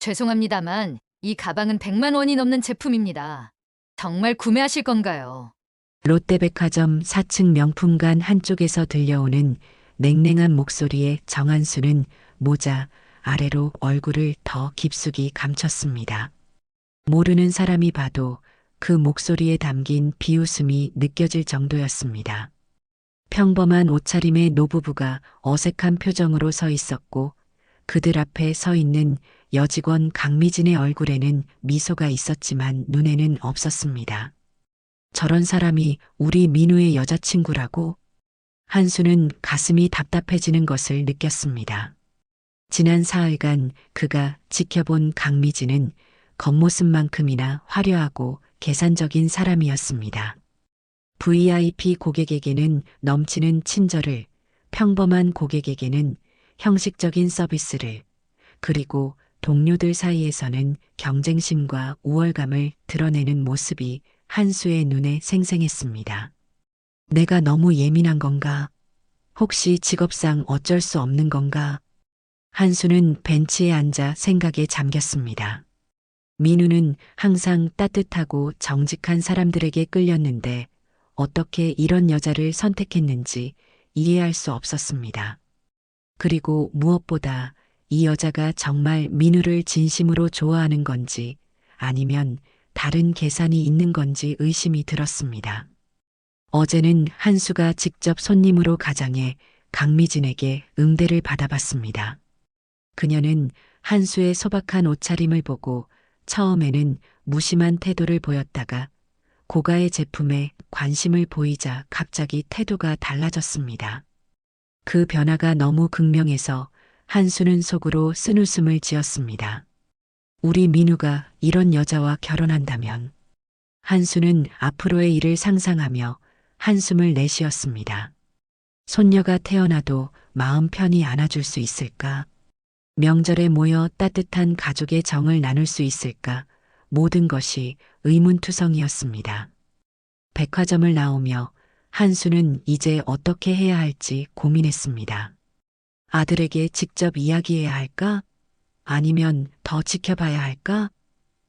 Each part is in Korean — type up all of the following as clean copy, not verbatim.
죄송합니다만 이 가방은 100만 원이 넘는 제품입니다. 정말 구매하실 건가요? 롯데백화점 4층 명품관 한쪽에서 들려오는 냉랭한 목소리에 정한수는 모자 아래로 얼굴을 더 깊숙이 감췄습니다. 모르는 사람이 봐도 그 목소리에 담긴 비웃음이 느껴질 정도였습니다. 평범한 옷차림의 노부부가 어색한 표정으로 서 있었고 그들 앞에 서 있는 여직원 강미진의 얼굴에는 미소가 있었지만 눈에는 없었습니다. 저런 사람이 우리 민우의 여자친구라고? 한수는 가슴이 답답해지는 것을 느꼈습니다. 지난 사흘간 그가 지켜본 강미진은 겉모습만큼이나 화려하고 계산적인 사람이었습니다. VIP 고객에게는 넘치는 친절을, 평범한 고객에게는 형식적인 서비스를, 그리고 동료들 사이에서는 경쟁심과 우월감을 드러내는 모습이 한수의 눈에 생생했습니다. 내가 너무 예민한 건가? 혹시 직업상 어쩔 수 없는 건가? 한수는 벤치에 앉아 생각에 잠겼습니다. 민우는 항상 따뜻하고 정직한 사람들에게 끌렸는데 어떻게 이런 여자를 선택했는지 이해할 수 없었습니다. 그리고 무엇보다 이 여자가 정말 민우를 진심으로 좋아하는 건지 아니면 다른 계산이 있는 건지 의심이 들었습니다. 어제는 한수가 직접 손님으로 가장해 강미진에게 응대를 받아봤습니다. 그녀는 한수의 소박한 옷차림을 보고 처음에는 무심한 태도를 보였다가 고가의 제품에 관심을 보이자 갑자기 태도가 달라졌습니다. 그 변화가 너무 극명해서 한수는 속으로 쓴웃음을 지었습니다. 우리 민우가 이런 여자와 결혼한다면 한수는 앞으로의 일을 상상하며 한숨을 내쉬었습니다. 손녀가 태어나도 마음 편히 안아줄 수 있을까? 명절에 모여 따뜻한 가족의 정을 나눌 수 있을까? 모든 것이 의문투성이었습니다. 백화점을 나오며 한수는 이제 어떻게 해야 할지 고민했습니다. 아들에게 직접 이야기해야 할까? 아니면 더 지켜봐야 할까?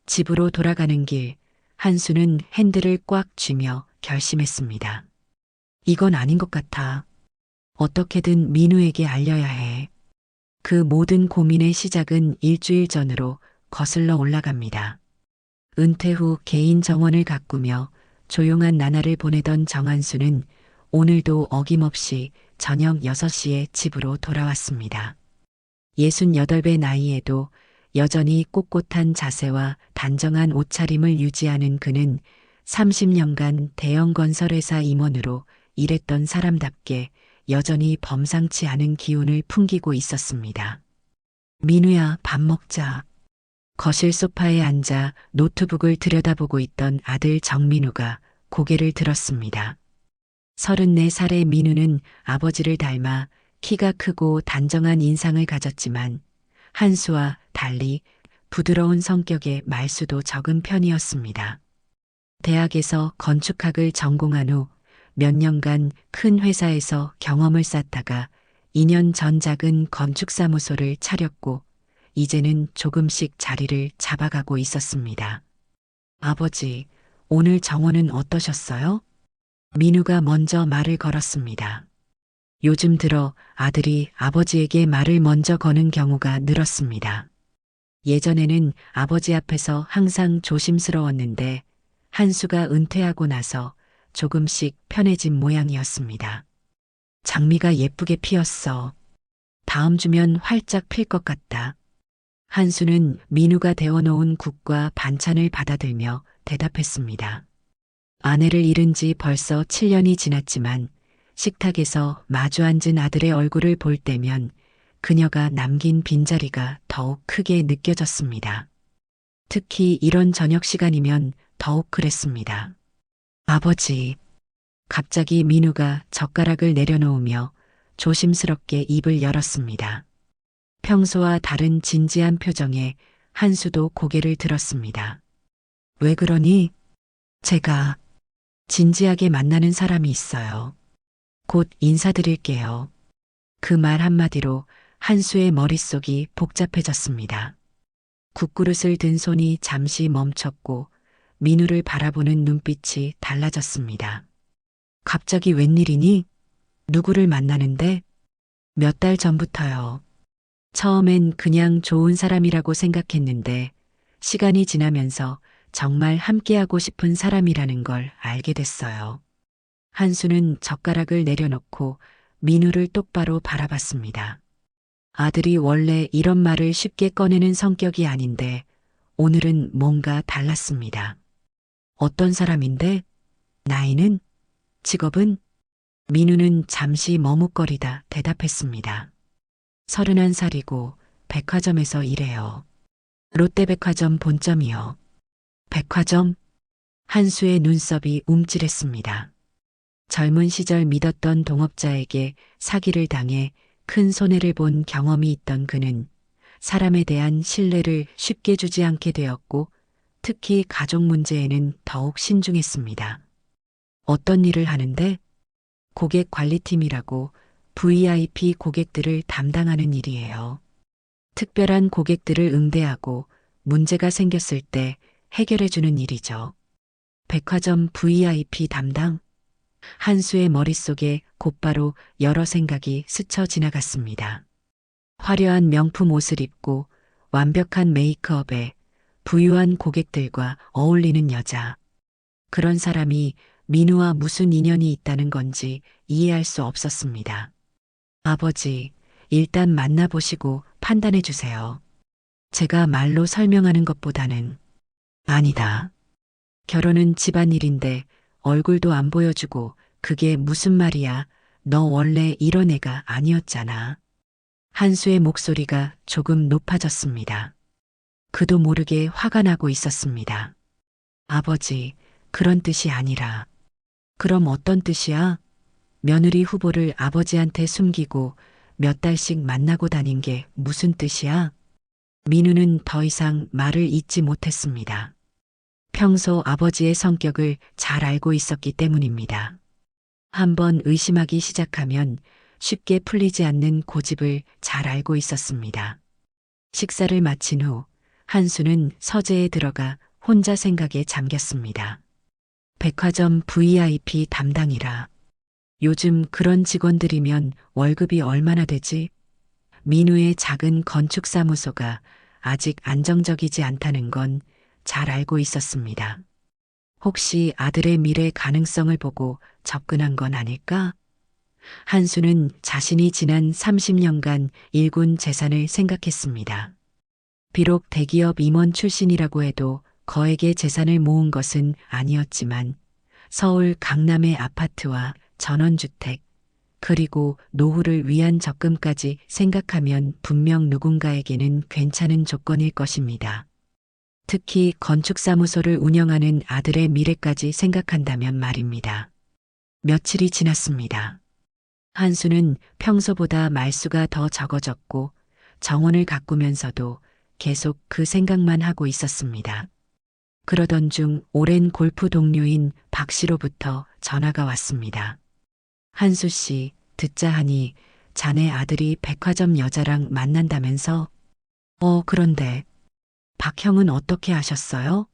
집으로 돌아가는 길, 한수는 핸들을 꽉 쥐며 결심했습니다. 이건 아닌 것 같아. 어떻게든 민우에게 알려야 해. 그 모든 고민의 시작은 일주일 전으로 거슬러 올라갑니다. 은퇴 후 개인 정원을 가꾸며 조용한 나날을 보내던 정한수는 오늘도 어김없이 저녁 6시에 집으로 돌아왔습니다. 68배 나이에도 여전히 꼿꼿한 자세와 단정한 옷차림을 유지하는 그는 30년간 대형 건설회사 임원으로 일했던 사람답게 여전히 범상치 않은 기운을 풍기고 있었습니다. 민우야, 밥 먹자. 거실 소파에 앉아 노트북을 들여다보고 있던 아들 정민우가 고개를 들었습니다. 34살의 민우는 아버지를 닮아 키가 크고 단정한 인상을 가졌지만 한수와 달리 부드러운 성격의 말수도 적은 편이었습니다. 대학에서 건축학을 전공한 후 몇 년간 큰 회사에서 경험을 쌓다가 2년 전 작은 건축사무소를 차렸고 이제는 조금씩 자리를 잡아가고 있었습니다. 아버지, 오늘 정원은 어떠셨어요? 민우가 먼저 말을 걸었습니다. 요즘 들어 아들이 아버지에게 말을 먼저 거는 경우가 늘었습니다. 예전에는 아버지 앞에서 항상 조심스러웠는데 한수가 은퇴하고 나서 조금씩 편해진 모양이었습니다. 장미가 예쁘게 피었어. 다음 주면 활짝 필 것 같다. 한수는 민우가 데워놓은 국과 반찬을 받아들며 대답했습니다. 아내를 잃은 지 벌써 7년이 지났지만 식탁에서 마주 앉은 아들의 얼굴을 볼 때면 그녀가 남긴 빈자리가 더욱 크게 느껴졌습니다. 특히 이런 저녁 시간이면 더욱 그랬습니다. 아버지, 갑자기 민우가 젓가락을 내려놓으며 조심스럽게 입을 열었습니다. 평소와 다른 진지한 표정에 한수도 고개를 들었습니다. 왜 그러니? 제가 진지하게 만나는 사람이 있어요. 곧 인사드릴게요. 그 말 한마디로 한수의 머릿속이 복잡해졌습니다. 국그릇을 든 손이 잠시 멈췄고 민우를 바라보는 눈빛이 달라졌습니다. 갑자기 웬일이니? 누구를 만나는데? 몇 달 전부터요. 처음엔 그냥 좋은 사람이라고 생각했는데 시간이 지나면서 정말 함께하고 싶은 사람이라는 걸 알게 됐어요. 한수는 젓가락을 내려놓고 민우를 똑바로 바라봤습니다. 아들이 원래 이런 말을 쉽게 꺼내는 성격이 아닌데 오늘은 뭔가 달랐습니다. 어떤 사람인데? 나이는? 직업은? 민우는 잠시 머뭇거리다 대답했습니다. 31살이고 백화점에서 일해요. 롯데백화점 본점이요. 백화점? 한수의 눈썹이 움찔했습니다. 젊은 시절 믿었던 동업자에게 사기를 당해 큰 손해를 본 경험이 있던 그는 사람에 대한 신뢰를 쉽게 주지 않게 되었고 특히 가족 문제에는 더욱 신중했습니다. 어떤 일을 하는데? 고객 관리팀이라고 VIP 고객들을 담당하는 일이에요. 특별한 고객들을 응대하고 문제가 생겼을 때 해결해주는 일이죠. 백화점 VIP 담당? 한수의 머릿속에 곧바로 여러 생각이 스쳐 지나갔습니다. 화려한 명품 옷을 입고 완벽한 메이크업에 부유한 고객들과 어울리는 여자. 그런 사람이 민우와 무슨 인연이 있다는 건지 이해할 수 없었습니다. 아버지, 일단 만나보시고 판단해 주세요. 제가 말로 설명하는 것보다는 아니다. 결혼은 집안일인데 얼굴도 안 보여주고 그게 무슨 말이야. 너 원래 이런 애가 아니었잖아. 한수의 목소리가 조금 높아졌습니다. 그도 모르게 화가 나고 있었습니다. 아버지, 그런 뜻이 아니라. 그럼 어떤 뜻이야? 며느리 후보를 아버지한테 숨기고 몇 달씩 만나고 다닌 게 무슨 뜻이야? 민우는 더 이상 말을 잇지 못했습니다. 평소 아버지의 성격을 잘 알고 있었기 때문입니다. 한번 의심하기 시작하면 쉽게 풀리지 않는 고집을 잘 알고 있었습니다. 식사를 마친 후 한수는 서재에 들어가 혼자 생각에 잠겼습니다. 백화점 VIP 담당이라. 요즘 그런 직원들이면 월급이 얼마나 되지? 민우의 작은 건축사무소가 아직 안정적이지 않다는 건 잘 알고 있었습니다. 혹시 아들의 미래 가능성을 보고 접근한 건 아닐까? 한수는 자신이 지난 30년간 일군 재산을 생각했습니다. 비록 대기업 임원 출신이라고 해도 거액의 재산을 모은 것은 아니었지만 서울 강남의 아파트와 전원주택, 그리고 노후를 위한 적금까지 생각하면 분명 누군가에게는 괜찮은 조건일 것입니다. 특히 건축사무소를 운영하는 아들의 미래까지 생각한다면 말입니다. 며칠이 지났습니다. 한수는 평소보다 말수가 더 적어졌고 정원을 가꾸면서도 계속 그 생각만 하고 있었습니다. 그러던 중 오랜 골프 동료인 박 씨로부터 전화가 왔습니다. 한수 씨, 듣자 하니 자네 아들이 백화점 여자랑 만난다면서? 그런데 박 형은 어떻게 아셨어요?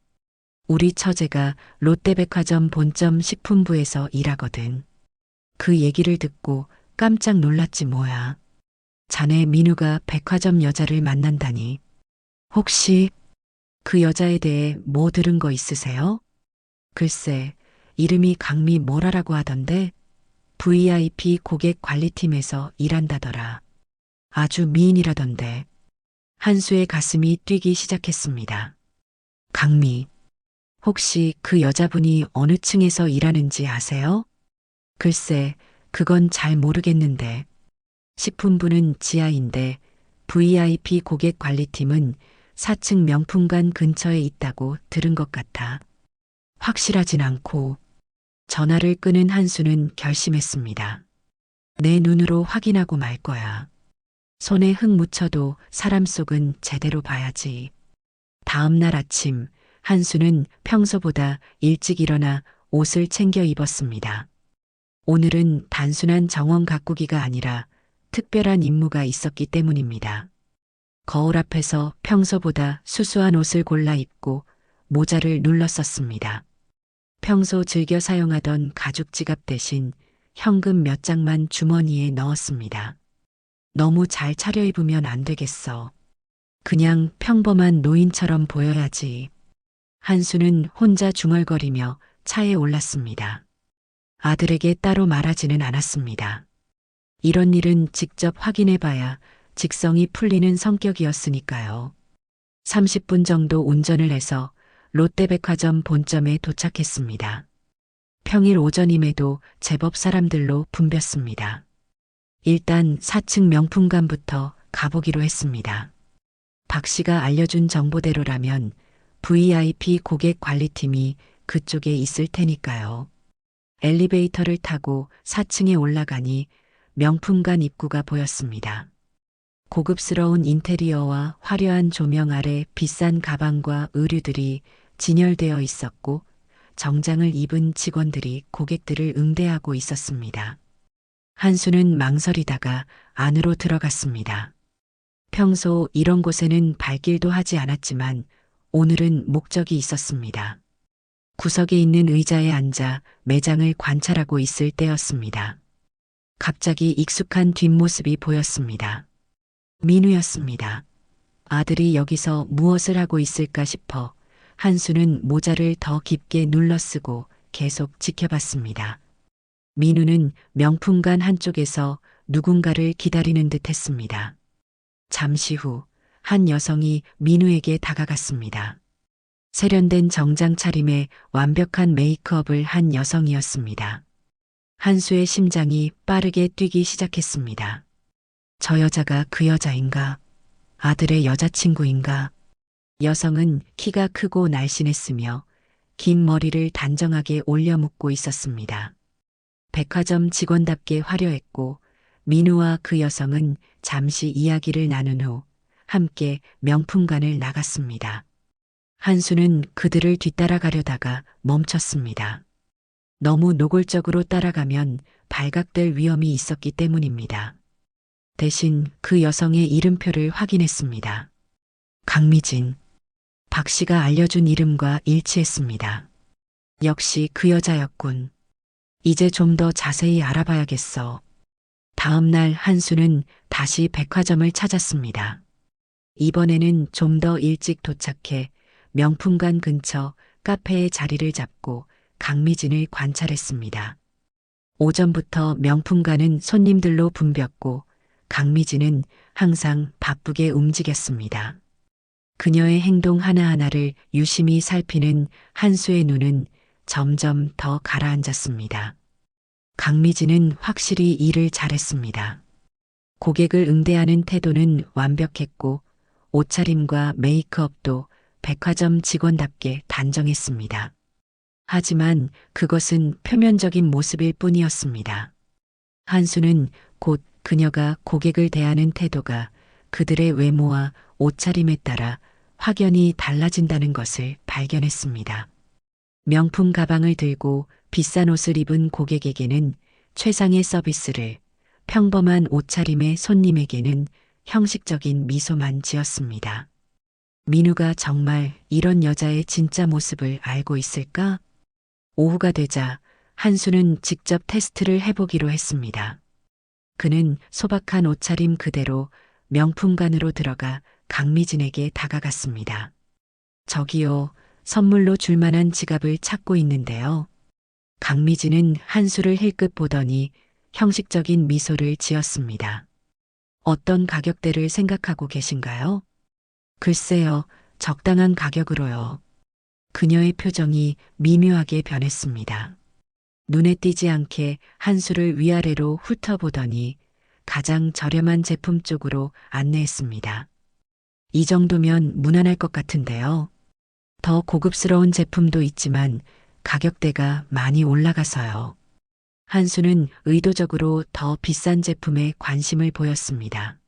우리 처제가 롯데백화점 본점 식품부에서 일하거든. 그 얘기를 듣고 깜짝 놀랐지 뭐야. 자네 민우가 백화점 여자를 만난다니. 혹시 그 여자에 대해 뭐 들은 거 있으세요? 글쎄, 이름이 강미 뭐라라고 하던데 VIP 고객 관리팀에서 일한다더라. 아주 미인이라던데. 한수의 가슴이 뛰기 시작했습니다. 강미, 혹시 그 여자분이 어느 층에서 일하는지 아세요? 글쎄, 그건 잘 모르겠는데. 식품부는 지하인데 VIP 고객 관리팀은 4층 명품관 근처에 있다고 들은 것 같아. 확실하진 않고. 전화를 끄는 한수는 결심했습니다. 내 눈으로 확인하고 말 거야. 손에 흙 묻혀도 사람 속은 제대로 봐야지. 다음 날 아침 한수는 평소보다 일찍 일어나 옷을 챙겨 입었습니다. 오늘은 단순한 정원 가꾸기가 아니라 특별한 임무가 있었기 때문입니다. 거울 앞에서 평소보다 수수한 옷을 골라 입고 모자를 눌렀었습니다. 평소 즐겨 사용하던 가죽 지갑 대신 현금 몇 장만 주머니에 넣었습니다. 너무 잘 차려입으면 안 되겠어. 그냥 평범한 노인처럼 보여야지. 한수는 혼자 중얼거리며 차에 올랐습니다. 아들에게 따로 말하지는 않았습니다. 이런 일은 직접 확인해 봐야 직성이 풀리는 성격이었으니까요. 30분 정도 운전을 해서 롯데백화점 본점에 도착했습니다. 평일 오전임에도 제법 사람들로 붐볐습니다. 일단 4층 명품관부터 가보기로 했습니다. 박 씨가 알려준 정보대로라면 VIP 고객 관리팀이 그쪽에 있을 테니까요. 엘리베이터를 타고 4층에 올라가니 명품관 입구가 보였습니다. 고급스러운 인테리어와 화려한 조명 아래 비싼 가방과 의류들이 진열되어 있었고 정장을 입은 직원들이 고객들을 응대하고 있었습니다. 한수는 망설이다가 안으로 들어갔습니다. 평소 이런 곳에는 발길도 하지 않았지만 오늘은 목적이 있었습니다. 구석에 있는 의자에 앉아 매장을 관찰하고 있을 때였습니다. 갑자기 익숙한 뒷모습이 보였습니다. 민우였습니다. 아들이 여기서 무엇을 하고 있을까 싶어 한수는 모자를 더 깊게 눌러쓰고 계속 지켜봤습니다. 민우는 명품관 한쪽에서 누군가를 기다리는 듯 했습니다. 잠시 후 한 여성이 민우에게 다가갔습니다. 세련된 정장 차림에 완벽한 메이크업을 한 여성이었습니다. 한수의 심장이 빠르게 뛰기 시작했습니다. 저 여자가 그 여자인가? 아들의 여자친구인가? 여성은 키가 크고 날씬했으며 긴 머리를 단정하게 올려 묶고 있었습니다. 백화점 직원답게 화려했고 민우와 그 여성은 잠시 이야기를 나눈 후 함께 명품관을 나갔습니다. 한수는 그들을 뒤따라가려다가 멈췄습니다. 너무 노골적으로 따라가면 발각될 위험이 있었기 때문입니다. 대신 그 여성의 이름표를 확인했습니다. 강미진. 박 씨가 알려준 이름과 일치했습니다. 역시 그 여자였군. 이제 좀 더 자세히 알아봐야겠어. 다음 날 한수는 다시 백화점을 찾았습니다. 이번에는 좀 더 일찍 도착해 명품관 근처 카페에 자리를 잡고 강미진을 관찰했습니다. 오전부터 명품관은 손님들로 붐볐고 강미진은 항상 바쁘게 움직였습니다. 그녀의 행동 하나하나를 유심히 살피는 한수의 눈은 점점 더 가라앉았습니다. 강미진은 확실히 일을 잘했습니다. 고객을 응대하는 태도는 완벽했고 옷차림과 메이크업도 백화점 직원답게 단정했습니다. 하지만 그것은 표면적인 모습일 뿐이었습니다. 한수는 곧 그녀가 고객을 대하는 태도가 그들의 외모와 옷차림에 따라 확연히 달라진다는 것을 발견했습니다. 명품 가방을 들고 비싼 옷을 입은 고객에게는 최상의 서비스를, 평범한 옷차림의 손님에게는 형식적인 미소만 지었습니다. 민우가 정말 이런 여자의 진짜 모습을 알고 있을까? 오후가 되자 한수는 직접 테스트를 해보기로 했습니다. 그는 소박한 옷차림 그대로 명품관으로 들어가 강미진에게 다가갔습니다. 저기요, 선물로 줄 만한 지갑을 찾고 있는데요. 강미진은 한수를 힐끗 보더니 형식적인 미소를 지었습니다. 어떤 가격대를 생각하고 계신가요? 글쎄요, 적당한 가격으로요. 그녀의 표정이 미묘하게 변했습니다. 눈에 띄지 않게 한수를 위아래로 훑어보더니 가장 저렴한 제품 쪽으로 안내했습니다. 이 정도면 무난할 것 같은데요. 더 고급스러운 제품도 있지만 가격대가 많이 올라가서요. 한수는 의도적으로 더 비싼 제품에 관심을 보였습니다.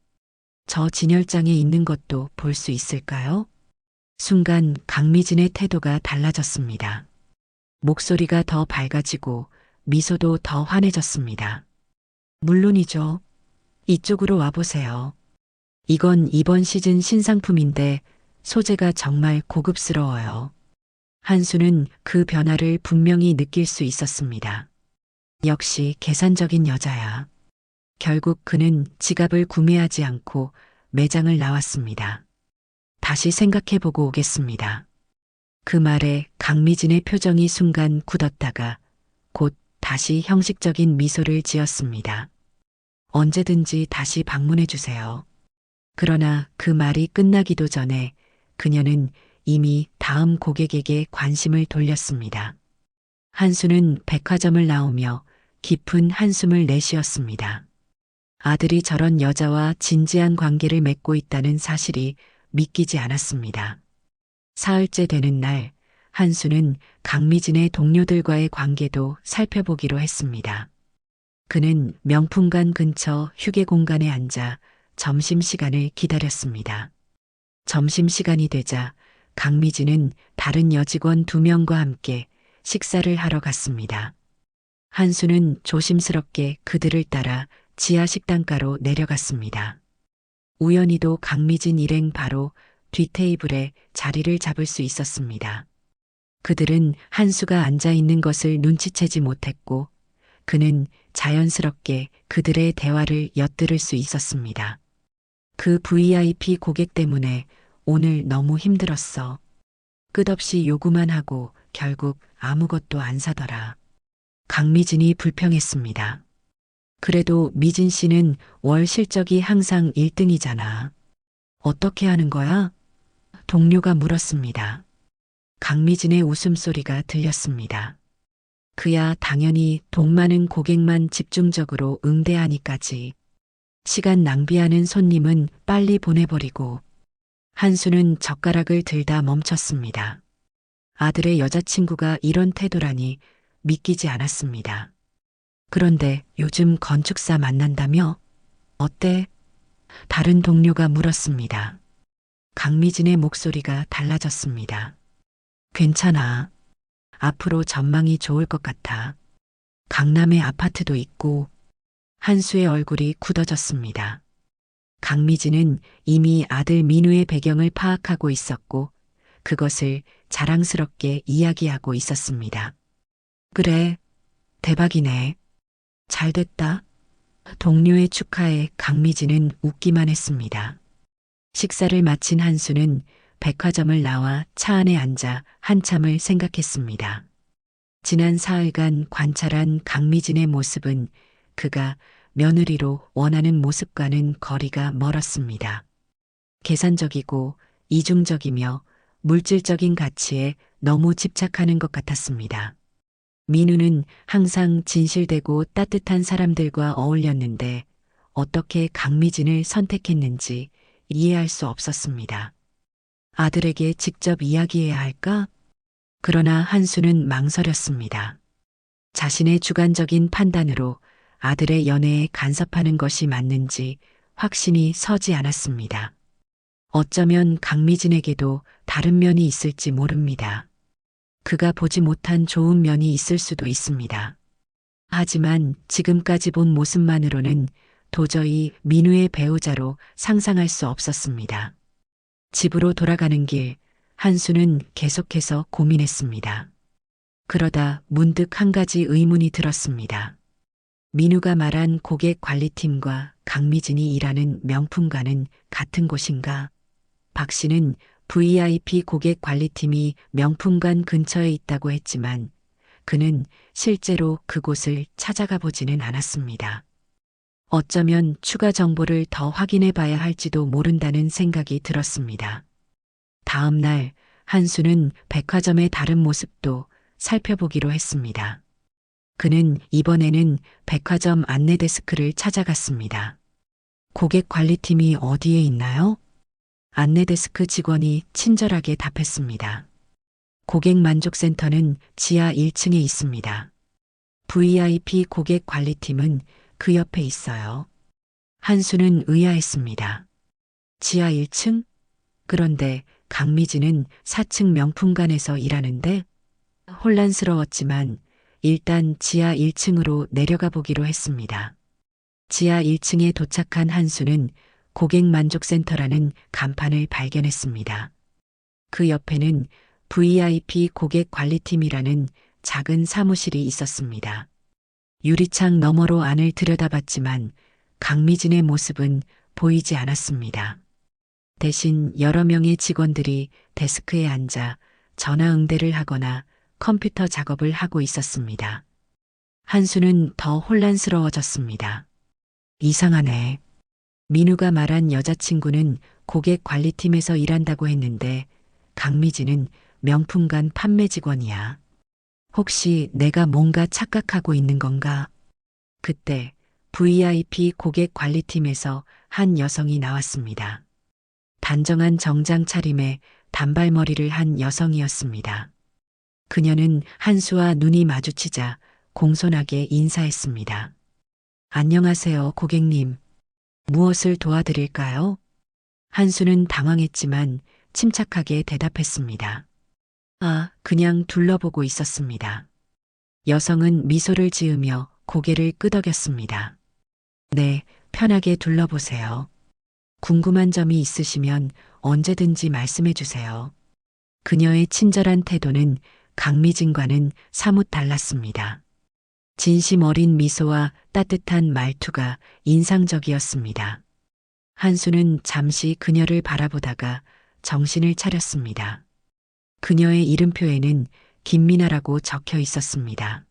저 진열장에 있는 것도 볼 수 있을까요? 순간 강미진의 태도가 달라졌습니다. 목소리가 더 밝아지고 미소도 더 환해졌습니다. 물론이죠. 이쪽으로 와보세요. 이건 이번 시즌 신상품인데 소재가 정말 고급스러워요. 한수는 그 변화를 분명히 느낄 수 있었습니다. 역시 계산적인 여자야. 결국 그는 지갑을 구매하지 않고 매장을 나왔습니다. 다시 생각해보고 오겠습니다. 그 말에 강미진의 표정이 순간 굳었다가 곧 다시 형식적인 미소를 지었습니다. 언제든지 다시 방문해 주세요. 그러나 그 말이 끝나기도 전에 그녀는 이미 다음 고객에게 관심을 돌렸습니다. 한수는 백화점을 나오며 깊은 한숨을 내쉬었습니다. 아들이 저런 여자와 진지한 관계를 맺고 있다는 사실이 믿기지 않았습니다. 사흘째 되는 날, 한수는 강미진의 동료들과의 관계도 살펴보기로 했습니다. 그는 명품관 근처 휴게 공간에 앉아 점심시간을 기다렸습니다. 점심시간이 되자 강미진은 다른 여직원 2명과 함께 식사를 하러 갔습니다. 한수는 조심스럽게 그들을 따라 지하 식당가로 내려갔습니다. 우연히도 강미진 일행 바로 뒤 테이블에 자리를 잡을 수 있었습니다. 그들은 한수가 앉아 있는 것을 눈치채지 못했고 그는 자연스럽게 그들의 대화를 엿들을 수 있었습니다. 그 VIP 고객 때문에 오늘 너무 힘들었어. 끝없이 요구만 하고 결국 아무것도 안 사더라. 강미진이 불평했습니다. 그래도 미진 씨는 월 실적이 항상 1등이잖아. 어떻게 하는 거야? 동료가 물었습니다. 강미진의 웃음소리가 들렸습니다. 그야 당연히 돈 많은 고객만 집중적으로 응대하니까지. 시간 낭비하는 손님은 빨리 보내버리고. 한수는 젓가락을 들다 멈췄습니다. 아들의 여자친구가 이런 태도라니 믿기지 않았습니다. 그런데 요즘 건축사 만난다며? 어때? 다른 동료가 물었습니다. 강미진의 목소리가 달라졌습니다. 괜찮아. 앞으로 전망이 좋을 것 같아. 강남에 아파트도 있고. 한수의 얼굴이 굳어졌습니다. 강미진은 이미 아들 민우의 배경을 파악하고 있었고 그것을 자랑스럽게 이야기하고 있었습니다. 그래, 대박이네. 잘 됐다. 동료의 축하에 강미진은 웃기만 했습니다. 식사를 마친 한수는 백화점을 나와 차 안에 앉아 한참을 생각했습니다. 지난 사흘간 관찰한 강미진의 모습은 그가 며느리로 원하는 모습과는 거리가 멀었습니다. 계산적이고 이중적이며 물질적인 가치에 너무 집착하는 것 같았습니다. 민우는 항상 진실되고 따뜻한 사람들과 어울렸는데 어떻게 강미진을 선택했는지 이해할 수 없었습니다. 아들에게 직접 이야기해야 할까? 그러나 한수는 망설였습니다. 자신의 주관적인 판단으로 아들의 연애에 간섭하는 것이 맞는지 확신이 서지 않았습니다. 어쩌면 강미진에게도 다른 면이 있을지 모릅니다. 그가 보지 못한 좋은 면이 있을 수도 있습니다. 하지만 지금까지 본 모습만으로는 도저히 민우의 배우자로 상상할 수 없었습니다. 집으로 돌아가는 길, 한수는 계속해서 고민했습니다. 그러다 문득 한 가지 의문이 들었습니다. 민우가 말한 고객 관리팀과 강미진이 일하는 명품관은 같은 곳인가? 박 씨는 VIP 고객 관리팀이 명품관 근처에 있다고 했지만 그는 실제로 그곳을 찾아가 보지는 않았습니다. 어쩌면 추가 정보를 더 확인해 봐야 할지도 모른다는 생각이 들었습니다. 다음 날 한수는 백화점의 다른 모습도 살펴보기로 했습니다. 그는 이번에는 백화점 안내 데스크를 찾아갔습니다. 고객 관리팀이 어디에 있나요? 안내 데스크 직원이 친절하게 답했습니다. 고객 만족센터는 지하 1층에 있습니다. VIP 고객 관리팀은 그 옆에 있어요. 한수는 의아했습니다. 지하 1층? 그런데 강미진은 4층 명품관에서 일하는데 혼란스러웠지만 일단 지하 1층으로 내려가 보기로 했습니다. 지하 1층에 도착한 한수는 고객만족센터라는 간판을 발견했습니다. 그 옆에는 VIP 고객관리팀이라는 작은 사무실이 있었습니다. 유리창 너머로 안을 들여다봤지만 강미진의 모습은 보이지 않았습니다. 대신 여러 명의 직원들이 데스크에 앉아 전화 응대를 하거나 컴퓨터 작업을 하고 있었습니다. 한수는 더 혼란스러워졌습니다. 이상하네. 민우가 말한 여자친구는 고객관리팀에서 일한다고 했는데 강미진은 명품관 판매 직원이야. 혹시 내가 뭔가 착각하고 있는 건가? 그때 VIP 고객관리팀에서 한 여성이 나왔습니다. 단정한 정장 차림에 단발머리를 한 여성이었습니다. 그녀는 한수와 눈이 마주치자 공손하게 인사했습니다. 안녕하세요, 고객님. 무엇을 도와드릴까요? 한수는 당황했지만 침착하게 대답했습니다. 그냥 둘러보고 있었습니다. 여성은 미소를 지으며 고개를 끄덕였습니다. 네, 편하게 둘러보세요. 궁금한 점이 있으시면 언제든지 말씀해 주세요. 그녀의 친절한 태도는 강미진과는 사뭇 달랐습니다. 진심 어린 미소와 따뜻한 말투가 인상적이었습니다. 한수는 잠시 그녀를 바라보다가 정신을 차렸습니다. 그녀의 이름표에는 김미나라고 적혀 있었습니다.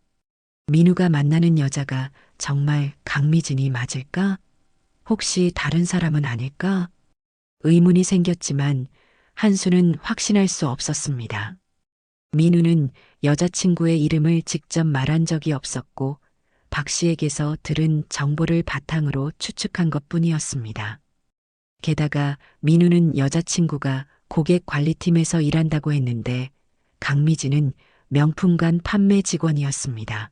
민우가 만나는 여자가 정말 강미진이 맞을까? 혹시 다른 사람은 아닐까? 의문이 생겼지만 한수는 확신할 수 없었습니다. 민우는 여자친구의 이름을 직접 말한 적이 없었고 박 씨에게서 들은 정보를 바탕으로 추측한 것뿐이었습니다. 게다가 민우는 여자친구가 고객관리팀에서 일한다고 했는데 강미진은 명품관 판매 직원이었습니다.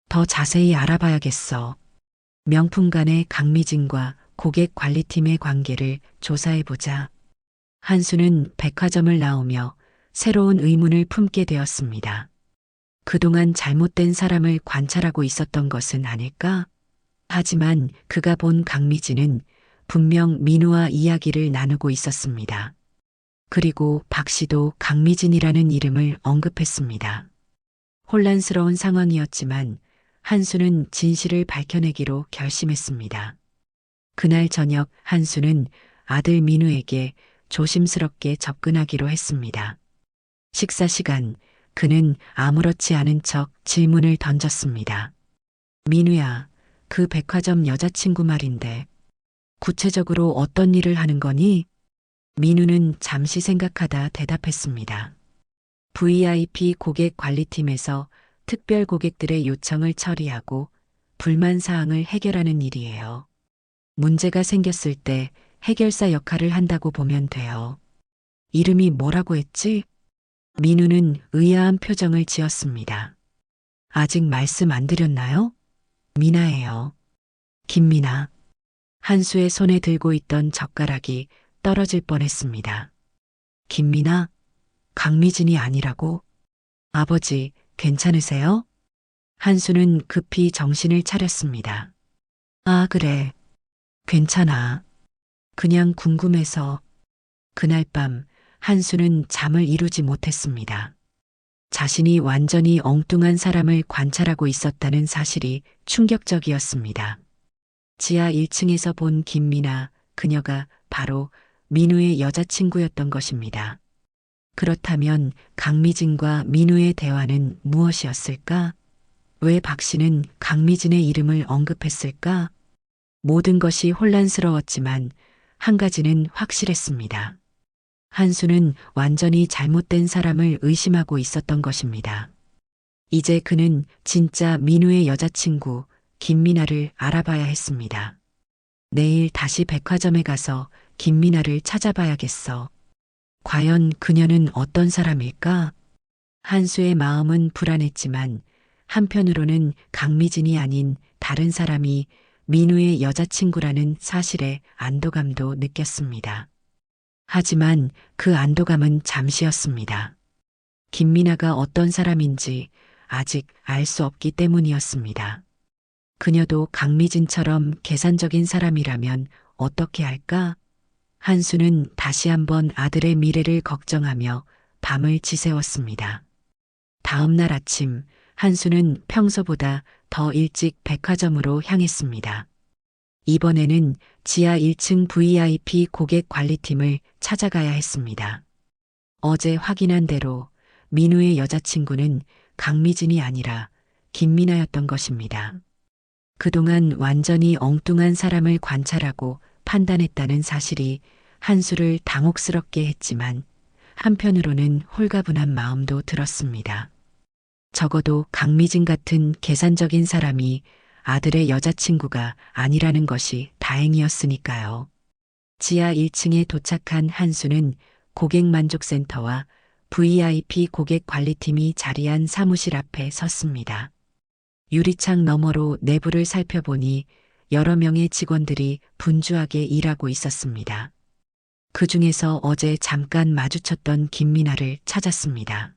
더 자세히 알아봐야겠어. 명품관의 강미진과 고객관리팀의 관계를 조사해보자. 한수는 백화점을 나오며 새로운 의문을 품게 되었습니다. 그동안 잘못된 사람을 관찰하고 있었던 것은 아닐까? 하지만 그가 본 강미진은 분명 민우와 이야기를 나누고 있었습니다. 그리고 박 씨도 강미진이라는 이름을 언급했습니다. 혼란스러운 상황이었지만 한수는 진실을 밝혀내기로 결심했습니다. 그날 저녁 한수는 아들 민우에게 조심스럽게 접근하기로 했습니다. 식사 시간, 그는 아무렇지 않은 척 질문을 던졌습니다. 민우야, 그 백화점 여자친구 말인데 구체적으로 어떤 일을 하는 거니? 민우는 잠시 생각하다 대답했습니다. VIP 고객 관리팀에서 특별 고객들의 요청을 처리하고 불만 사항을 해결하는 일이에요. 문제가 생겼을 때 해결사 역할을 한다고 보면 돼요. 이름이 뭐라고 했지? 민우는 의아한 표정을 지었습니다. 아직 말씀 안 드렸나요? 미나예요. 김미나. 한수의 손에 들고 있던 젓가락이 떨어질 뻔했습니다. 김미나? 강미진이 아니라고? 아버지, 괜찮으세요? 한수는 급히 정신을 차렸습니다. 그래. 괜찮아. 그냥 궁금해서. 그날 밤 한수는 잠을 이루지 못했습니다. 자신이 완전히 엉뚱한 사람을 관찰하고 있었다는 사실이 충격적이었습니다. 지하 1층에서 본 김미나, 그녀가 바로 민우의 여자친구였던 것입니다. 그렇다면 강미진과 민우의 대화는 무엇이었을까? 왜 박 씨는 강미진의 이름을 언급했을까? 모든 것이 혼란스러웠지만 한 가지는 확실했습니다. 한수는 완전히 잘못된 사람을 의심하고 있었던 것입니다. 이제 그는 진짜 민우의 여자친구 김미나를 알아봐야 했습니다. 내일 다시 백화점에 가서 김미나를 찾아봐야겠어. 과연 그녀는 어떤 사람일까? 한수의 마음은 불안했지만 한편으로는 강미진이 아닌 다른 사람이 민우의 여자친구라는 사실에 안도감도 느꼈습니다. 하지만 그 안도감은 잠시였습니다. 김미나가 어떤 사람인지 아직 알 수 없기 때문이었습니다. 그녀도 강미진처럼 계산적인 사람이라면 어떻게 할까? 한수는 다시 한번 아들의 미래를 걱정하며 밤을 지새웠습니다. 다음 날 아침, 한수는 평소보다 더 일찍 백화점으로 향했습니다. 이번에는 지하 1층 VIP 고객 관리팀을 찾아가야 했습니다. 어제 확인한 대로 민우의 여자친구는 강미진이 아니라 김미나였던 것입니다. 그동안 완전히 엉뚱한 사람을 관찰하고 판단했다는 사실이 한수를 당혹스럽게 했지만 한편으로는 홀가분한 마음도 들었습니다. 적어도 강미진 같은 계산적인 사람이 아들의 여자친구가 아니라는 것이 다행이었으니까요. 지하 1층에 도착한 한수는 고객만족센터와 VIP 고객 관리팀이 자리한 사무실 앞에 섰습니다. 유리창 너머로 내부를 살펴보니 여러 명의 직원들이 분주하게 일하고 있었습니다. 그 중에서 어제 잠깐 마주쳤던 김미나를 찾았습니다.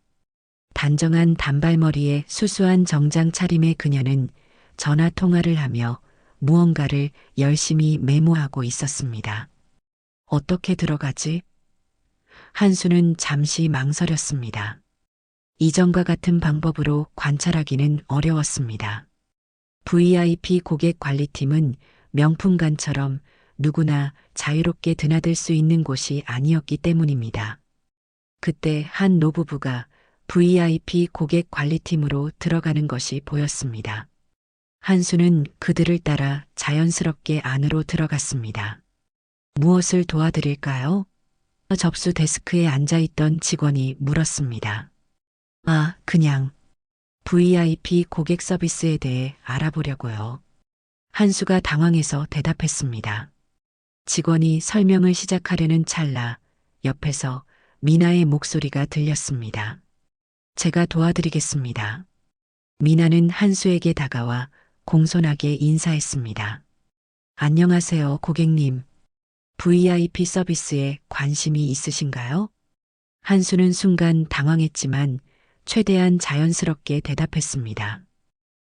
단정한 단발머리에 수수한 정장 차림의 그녀는 전화 통화를 하며 무언가를 열심히 메모하고 있었습니다. 어떻게 들어가지? 한수는 잠시 망설였습니다. 이전과 같은 방법으로 관찰하기는 어려웠습니다. VIP 고객 관리팀은 명품관처럼 누구나 자유롭게 드나들 수 있는 곳이 아니었기 때문입니다. 그때 한 노부부가 VIP 고객 관리팀으로 들어가는 것이 보였습니다. 한수는 그들을 따라 자연스럽게 안으로 들어갔습니다. 무엇을 도와드릴까요? 접수 데스크에 앉아있던 직원이 물었습니다. 그냥 VIP 고객 서비스에 대해 알아보려고요. 한수가 당황해서 대답했습니다. 직원이 설명을 시작하려는 찰나 옆에서 미나의 목소리가 들렸습니다. 제가 도와드리겠습니다. 미나는 한수에게 다가와 공손하게 인사했습니다. 안녕하세요, 고객님. VIP 서비스에 관심이 있으신가요? 한수는 순간 당황했지만 최대한 자연스럽게 대답했습니다.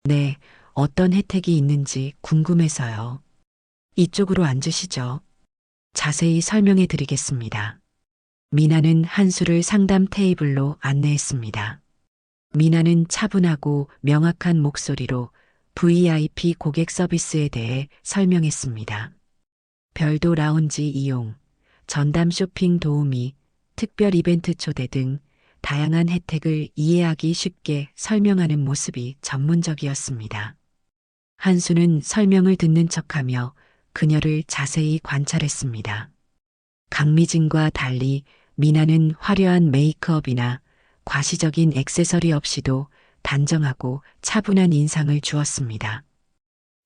네, 어떤 혜택이 있는지 궁금해서요. 이쪽으로 앉으시죠. 자세히 설명해 드리겠습니다. 미나는 한수를 상담 테이블로 안내했습니다. 미나는 차분하고 명확한 목소리로 VIP 고객 서비스에 대해 설명했습니다. 별도 라운지 이용, 전담 쇼핑 도우미, 특별 이벤트 초대 등 다양한 혜택을 이해하기 쉽게 설명하는 모습이 전문적이었습니다. 한수는 설명을 듣는 척하며 그녀를 자세히 관찰했습니다. 강미진과 달리 미나는 화려한 메이크업이나 과시적인 액세서리 없이도 단정하고 차분한 인상을 주었습니다.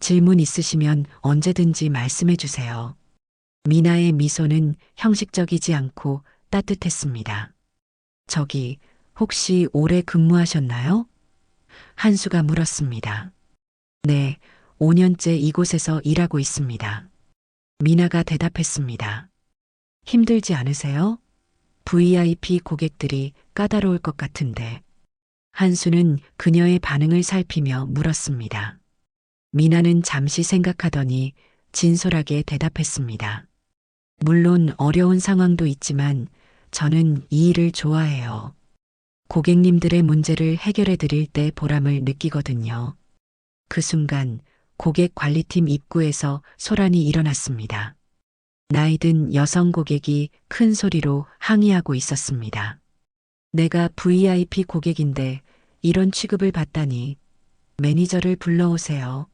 질문 있으시면 언제든지 말씀해 주세요. 미나의 미소는 형식적이지 않고 따뜻했습니다. 저기, 혹시 오래 근무하셨나요? 한수가 물었습니다. 네, 5년째 이곳에서 일하고 있습니다. 미나가 대답했습니다. 힘들지 않으세요? VIP 고객들이 까다로울 것 같은데. 한수는 그녀의 반응을 살피며 물었습니다. 미나는 잠시 생각하더니 진솔하게 대답했습니다. 물론 어려운 상황도 있지만 저는 이 일을 좋아해요. 고객님들의 문제를 해결해 드릴 때 보람을 느끼거든요. 그 순간 고객 관리팀 입구에서 소란이 일어났습니다. 나이든 여성 고객이 큰 소리로 항의하고 있었습니다. 내가 VIP 고객인데 이런 취급을 받다니. 매니저를 불러오세요.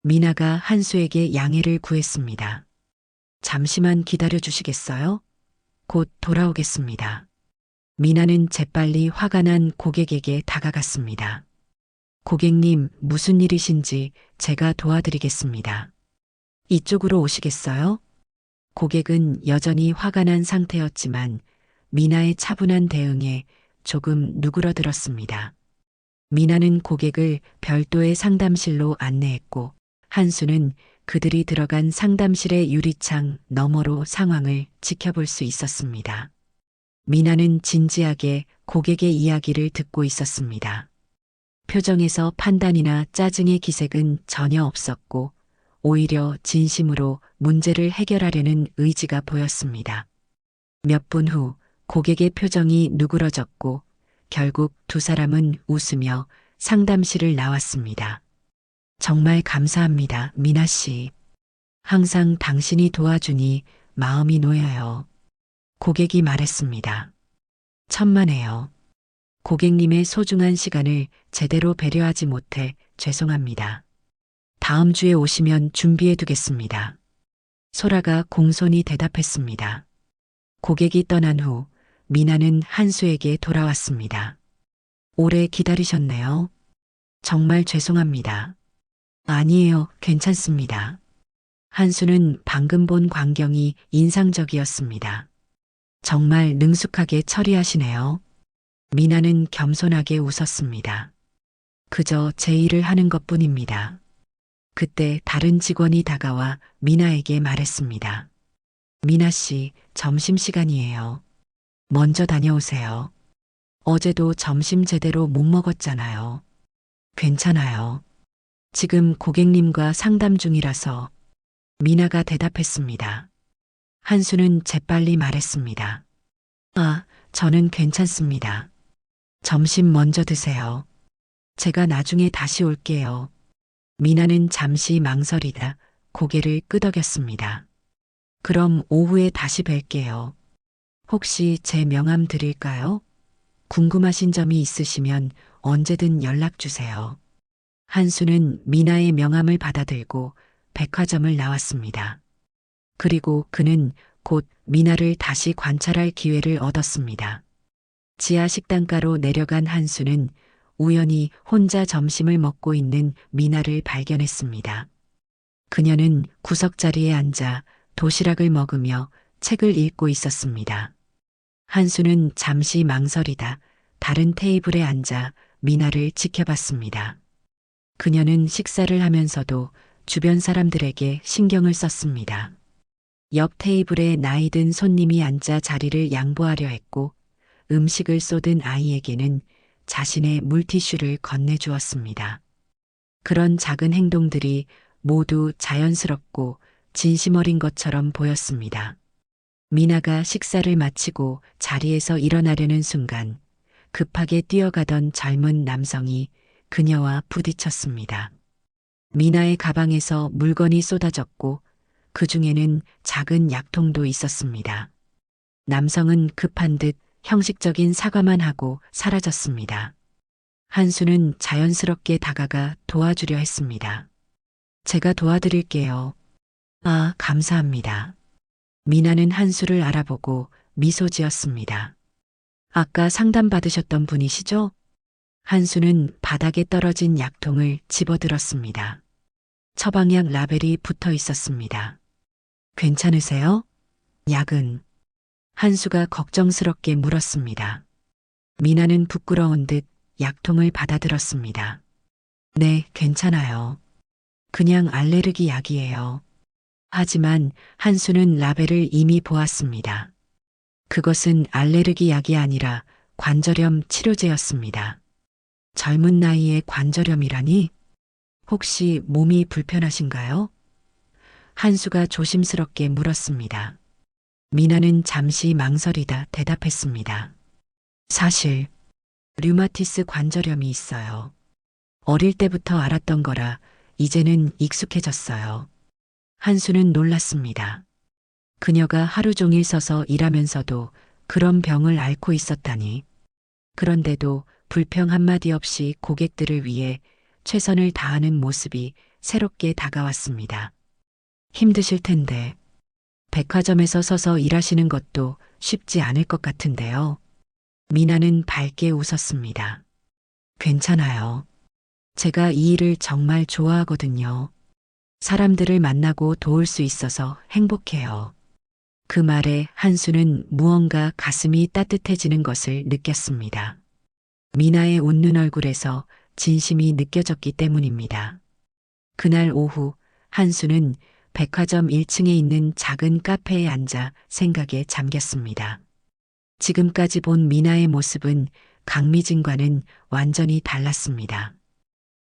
미나가 한수에게 양해를 구했습니다. 잠시만 기다려 주시겠어요? 곧 돌아오겠습니다. 미나는 재빨리 화가 난 고객에게 다가갔습니다. 고객님, 무슨 일이신지 제가 도와드리겠습니다. 이쪽으로 오시겠어요? 고객은 여전히 화가 난 상태였지만 미나의 차분한 대응에 조금 누그러들었습니다. 미나는 고객을 별도의 상담실로 안내했고 한수는 그들이 들어간 상담실의 유리창 너머로 상황을 지켜볼 수 있었습니다. 미나는 진지하게 고객의 이야기를 듣고 있었습니다. 표정에서 판단이나 짜증의 기색은 전혀 없었고 오히려 진심으로 문제를 해결하려는 의지가 보였습니다. 몇 분 후 고객의 표정이 누그러졌고 결국 두 사람은 웃으며 상담실을 나왔습니다. 정말 감사합니다, 미나 씨. 항상 당신이 도와주니 마음이 놓여요. 고객이 말했습니다. 천만에요. 고객님의 소중한 시간을 제대로 배려하지 못해 죄송합니다. 다음 주에 오시면 준비해 두겠습니다. 소라가 공손히 대답했습니다. 고객이 떠난 후 미나는 한수에게 돌아왔습니다. 오래 기다리셨네요. 정말 죄송합니다. 아니에요, 괜찮습니다. 한수는 방금 본 광경이 인상적이었습니다. 정말 능숙하게 처리하시네요. 미나는 겸손하게 웃었습니다. 그저 제 일을 하는 것뿐입니다. 그때 다른 직원이 다가와 미나에게 말했습니다. 미나 씨, 점심시간이에요. 먼저 다녀오세요. 어제도 점심 제대로 못 먹었잖아요. 괜찮아요. 지금 고객님과 상담 중이라서. 미나가 대답했습니다. 한수는 재빨리 말했습니다. 아, 저는 괜찮습니다. 점심 먼저 드세요. 제가 나중에 다시 올게요. 미나는 잠시 망설이다 고개를 끄덕였습니다. 그럼 오후에 다시 뵐게요. 혹시 제 명함 드릴까요? 궁금하신 점이 있으시면 언제든 연락 주세요. 한수는 미나의 명함을 받아들고 백화점을 나왔습니다. 그리고 그는 곧 미나를 다시 관찰할 기회를 얻었습니다. 지하 식당가로 내려간 한수는 우연히 혼자 점심을 먹고 있는 미나를 발견했습니다. 그녀는 구석자리에 앉아 도시락을 먹으며 책을 읽고 있었습니다. 한수는 잠시 망설이다 다른 테이블에 앉아 미나를 지켜봤습니다. 그녀는 식사를 하면서도 주변 사람들에게 신경을 썼습니다. 옆 테이블에 나이 든 손님이 앉아 자리를 양보하려 했고 음식을 쏟은 아이에게는 자신의 물티슈를 건네주었습니다. 그런 작은 행동들이 모두 자연스럽고 진심 어린 것처럼 보였습니다. 미나가 식사를 마치고 자리에서 일어나려는 순간 급하게 뛰어가던 젊은 남성이 그녀와 부딪혔습니다. 미나의 가방에서 물건이 쏟아졌고 그 중에는 작은 약통도 있었습니다. 남성은 급한 듯 형식적인 사과만 하고 사라졌습니다. 한수는 자연스럽게 다가가 도와주려 했습니다. 제가 도와드릴게요. 아, 감사합니다. 미나는 한수를 알아보고 미소 지었습니다. 아까 상담받으셨던 분이시죠? 한수는 바닥에 떨어진 약통을 집어들었습니다. 처방약 라벨이 붙어 있었습니다. 괜찮으세요? 약은? 한수가 걱정스럽게 물었습니다. 미나는 부끄러운 듯 약통을 받아들었습니다. 네, 괜찮아요. 그냥 알레르기 약이에요. 하지만 한수는 라벨을 이미 보았습니다. 그것은 알레르기 약이 아니라 관절염 치료제였습니다. 젊은 나이에 관절염이라니? 혹시 몸이 불편하신가요? 한수가 조심스럽게 물었습니다. 미나는 잠시 망설이다 대답했습니다. 사실 류마티스 관절염이 있어요. 어릴 때부터 알았던 거라 이제는 익숙해졌어요. 한수는 놀랐습니다. 그녀가 하루 종일 서서 일하면서도 그런 병을 앓고 있었다니. 그런데도 불평 한마디 없이 고객들을 위해 최선을 다하는 모습이 새롭게 다가왔습니다. 힘드실 텐데 백화점에서 서서 일하시는 것도 쉽지 않을 것 같은데요. 미나는 밝게 웃었습니다. 괜찮아요. 제가 이 일을 정말 좋아하거든요. 사람들을 만나고 도울 수 있어서 행복해요. 그 말에 한수는 무언가 가슴이 따뜻해지는 것을 느꼈습니다. 미나의 웃는 얼굴에서 진심이 느껴졌기 때문입니다. 그날 오후 한수는 백화점 1층에 있는 작은 카페에 앉아 생각에 잠겼습니다. 지금까지 본 미나의 모습은 강미진과는 완전히 달랐습니다.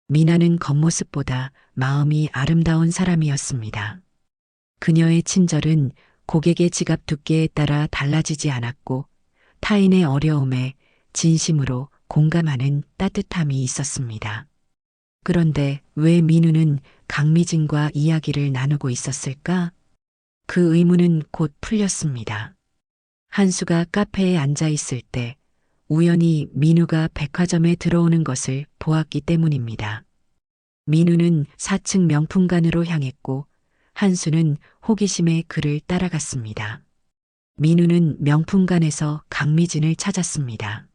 미나는 겉모습보다 마음이 아름다운 사람이었습니다. 그녀의 친절은 고객의 지갑 두께에 따라 달라지지 않았고 타인의 어려움에 진심으로 공감하는 따뜻함이 있었습니다. 그런데 왜 민우는 강미진과 이야기를 나누고 있었을까? 그 의문은 곧 풀렸습니다. 한수가 카페에 앉아 있을 때 우연히 민우가 백화점에 들어오는 것을 보았기 때문입니다. 민우는 4층 명품관으로 향했고 한수는 호기심에 그를 따라갔습니다. 민우는 명품관에서 강미진을 찾았습니다.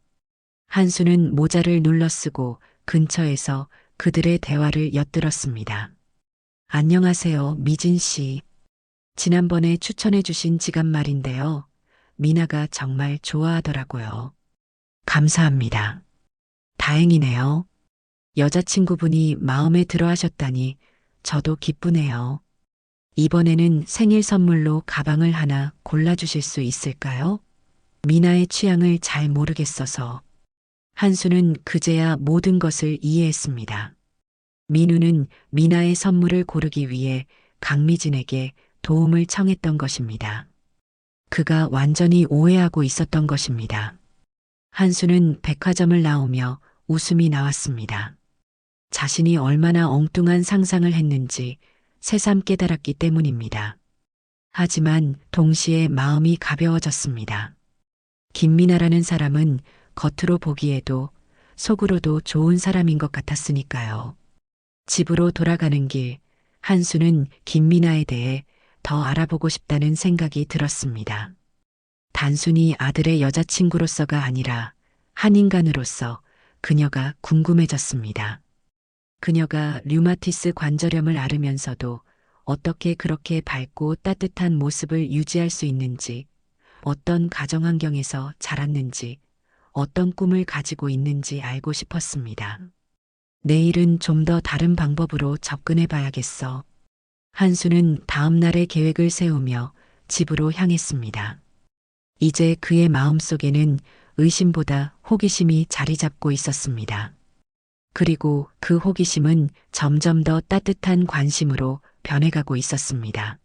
한수는 모자를 눌러쓰고 근처에서 그들의 대화를 엿들었습니다. 안녕하세요, 미진 씨. 지난번에 추천해 주신 지갑 말인데요. 미나가 정말 좋아하더라고요. 감사합니다. 다행이네요. 여자친구분이 마음에 들어 하셨다니 저도 기쁘네요. 이번에는 생일 선물로 가방을 하나 골라주실 수 있을까요? 미나의 취향을 잘 모르겠어서. 한수는 그제야 모든 것을 이해했습니다. 민우는 미나의 선물을 고르기 위해 강미진에게 도움을 청했던 것입니다. 그가 완전히 오해하고 있었던 것입니다. 한수는 백화점을 나오며 웃음이 나왔습니다. 자신이 얼마나 엉뚱한 상상을 했는지 새삼 깨달았기 때문입니다. 하지만 동시에 마음이 가벼워졌습니다. 김미나라는 사람은 겉으로 보기에도 속으로도 좋은 사람인 것 같았으니까요. 집으로 돌아가는 길, 한수는 김미나에 대해 더 알아보고 싶다는 생각이 들었습니다. 단순히 아들의 여자친구로서가 아니라 한 인간으로서 그녀가 궁금해졌습니다. 그녀가 류마티스 관절염을 앓으면서도 어떻게 그렇게 밝고 따뜻한 모습을 유지할 수 있는지, 어떤 가정 환경에서 자랐는지, 어떤 꿈을 가지고 있는지 알고 싶었습니다. 내일은 좀 더 다른 방법으로 접근해 봐야겠어. 한수는 다음 날의 계획을 세우며 집으로 향했습니다. 이제 그의 마음속에는 의심보다 호기심이 자리 잡고 있었습니다. 그리고 그 호기심은 점점 더 따뜻한 관심으로 변해가고 있었습니다.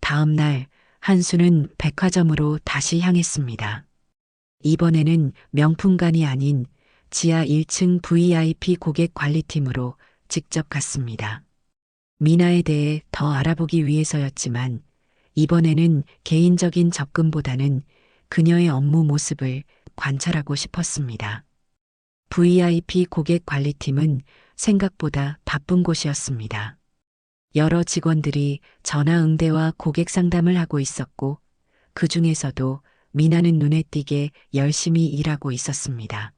다음 날 한수는 백화점으로 다시 향했습니다. 이번에는 명품관이 아닌 지하 1층 VIP 고객 관리팀으로 직접 갔습니다. 미나에 대해 더 알아보기 위해서였지만 이번에는 개인적인 접근보다는 그녀의 업무 모습을 관찰하고 싶었습니다. VIP 고객 관리팀은 생각보다 바쁜 곳이었습니다. 여러 직원들이 전화 응대와 고객 상담을 하고 있었고 그 중에서도 미나는 눈에 띄게 열심히 일하고 있었습니다.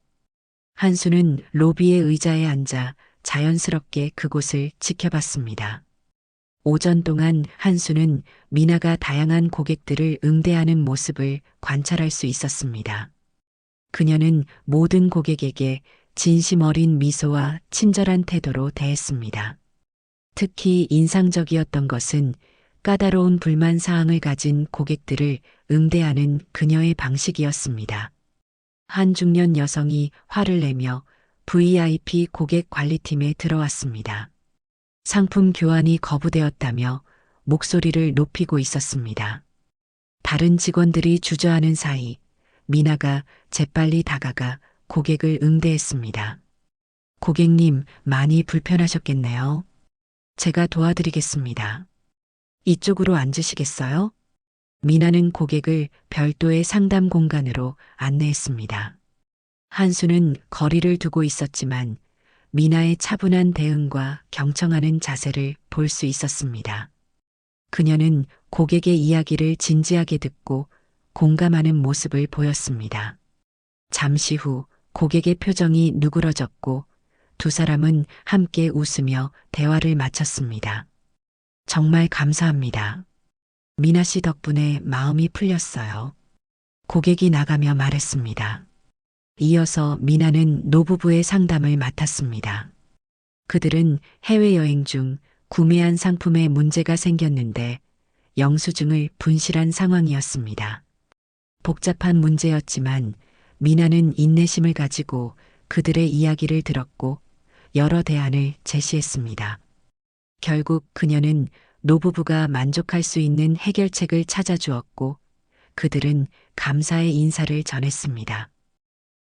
한수는 로비의 의자에 앉아 자연스럽게 그곳을 지켜봤습니다. 오전 동안 한수는 미나가 다양한 고객들을 응대하는 모습을 관찰할 수 있었습니다. 그녀는 모든 고객에게 진심 어린 미소와 친절한 태도로 대했습니다. 특히 인상적이었던 것은 까다로운 불만 사항을 가진 고객들을 응대하는 그녀의 방식이었습니다. 한 중년 여성이 화를 내며 VIP 고객 관리팀에 들어왔습니다. 상품 교환이 거부되었다며 목소리를 높이고 있었습니다. 다른 직원들이 주저하는 사이 미나가 재빨리 다가가 고객을 응대했습니다. 고객님, 많이 불편하셨겠네요. 제가 도와드리겠습니다. 이쪽으로 앉으시겠어요? 미나는 고객을 별도의 상담 공간으로 안내했습니다. 한수는 거리를 두고 있었지만 미나의 차분한 대응과 경청하는 자세를 볼 수 있었습니다. 그녀는 고객의 이야기를 진지하게 듣고 공감하는 모습을 보였습니다. 잠시 후 고객의 표정이 누그러졌고 두 사람은 함께 웃으며 대화를 마쳤습니다. 정말 감사합니다. 미나 씨 덕분에 마음이 풀렸어요. 고객이 나가며 말했습니다. 이어서 미나는 노부부의 상담을 맡았습니다. 그들은 해외여행 중 구매한 상품에 문제가 생겼는데 영수증을 분실한 상황이었습니다. 복잡한 문제였지만 미나는 인내심을 가지고 그들의 이야기를 들었고 여러 대안을 제시했습니다. 결국 그녀는 노부부가 만족할 수 있는 해결책을 찾아주었고 그들은 감사의 인사를 전했습니다.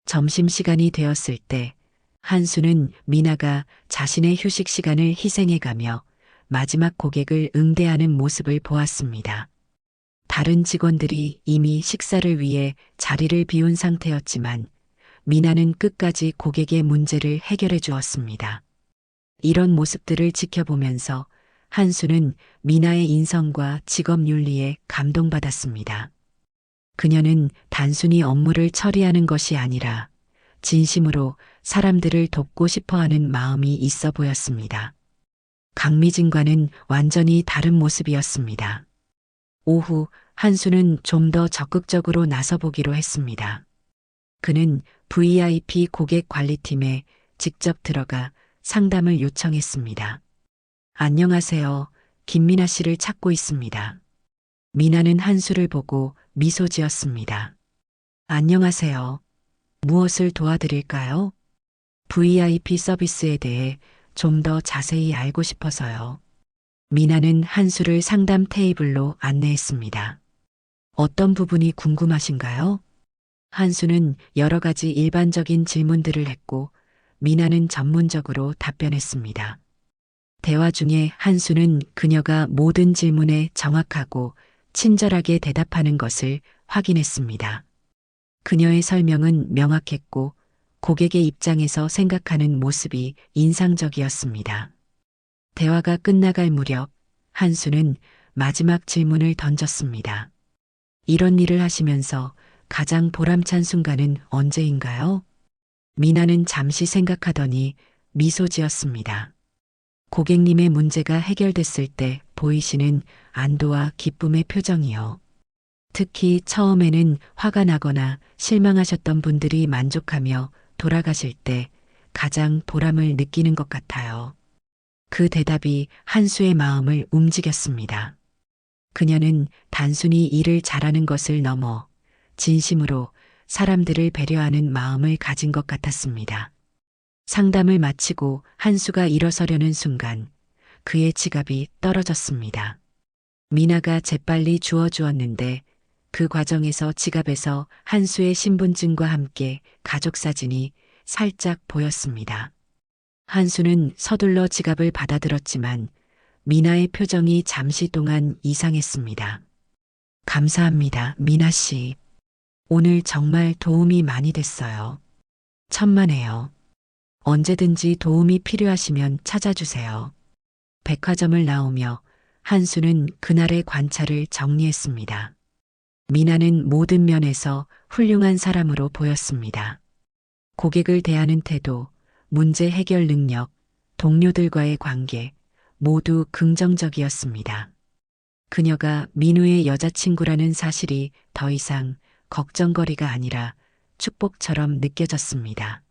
점심시간이 되었을 때 한수는 미나가 자신의 휴식 시간을 희생해가며 마지막 고객을 응대하는 모습을 보았습니다. 다른 직원들이 이미 식사를 위해 자리를 비운 상태였지만 미나는 끝까지 고객의 문제를 해결해 주었습니다. 이런 모습들을 지켜보면서 한수는 미나의 인성과 직업 윤리에 감동받았습니다. 그녀는 단순히 업무를 처리하는 것이 아니라 진심으로 사람들을 돕고 싶어 하는 마음이 있어 보였습니다. 강미진과는 완전히 다른 모습이었습니다. 오후 한수는 좀 더 적극적으로 나서보기로 했습니다. 그는 VIP 고객 관리팀에 직접 들어가 상담을 요청했습니다. 안녕하세요. 김미나 씨를 찾고 있습니다. 미나는 한수를 보고 미소 지었습니다. 안녕하세요. 무엇을 도와드릴까요? VIP 서비스에 대해 좀 더 자세히 알고 싶어서요. 미나는 한수를 상담 테이블로 안내했습니다. 어떤 부분이 궁금하신가요? 한수는 여러 가지 일반적인 질문들을 했고 미나는 전문적으로 답변했습니다. 대화 중에 한수는 그녀가 모든 질문에 정확하고 친절하게 대답하는 것을 확인했습니다. 그녀의 설명은 명확했고 고객의 입장에서 생각하는 모습이 인상적이었습니다. 대화가 끝나갈 무렵 한수는 마지막 질문을 던졌습니다. 이런 일을 하시면서 가장 보람찬 순간은 언제인가요? 미나는 잠시 생각하더니 미소 지었습니다. 고객님의 문제가 해결됐을 때 보이시는 안도와 기쁨의 표정이요. 특히 처음에는 화가 나거나 실망하셨던 분들이 만족하며 돌아가실 때 가장 보람을 느끼는 것 같아요. 그 대답이 한수의 마음을 움직였습니다. 그녀는 단순히 일을 잘하는 것을 넘어 진심으로 사람들을 배려하는 마음을 가진 것 같았습니다. 상담을 마치고 한수가 일어서려는 순간 그의 지갑이 떨어졌습니다. 미나가 재빨리 주워주었는데 그 과정에서 지갑에서 한수의 신분증과 함께 가족사진이 살짝 보였습니다. 한수는 서둘러 지갑을 받아들었지만 미나의 표정이 잠시 동안 이상했습니다. 감사합니다, 미나 씨. 오늘 정말 도움이 많이 됐어요. 천만에요. 언제든지 도움이 필요하시면 찾아주세요. 백화점을 나오며 한수는 그날의 관찰을 정리했습니다. 미나는 모든 면에서 훌륭한 사람으로 보였습니다. 고객을 대하는 태도, 문제 해결 능력, 동료들과의 관계 모두 긍정적이었습니다. 그녀가 민우의 여자친구라는 사실이 더 이상 걱정거리가 아니라 축복처럼 느껴졌습니다.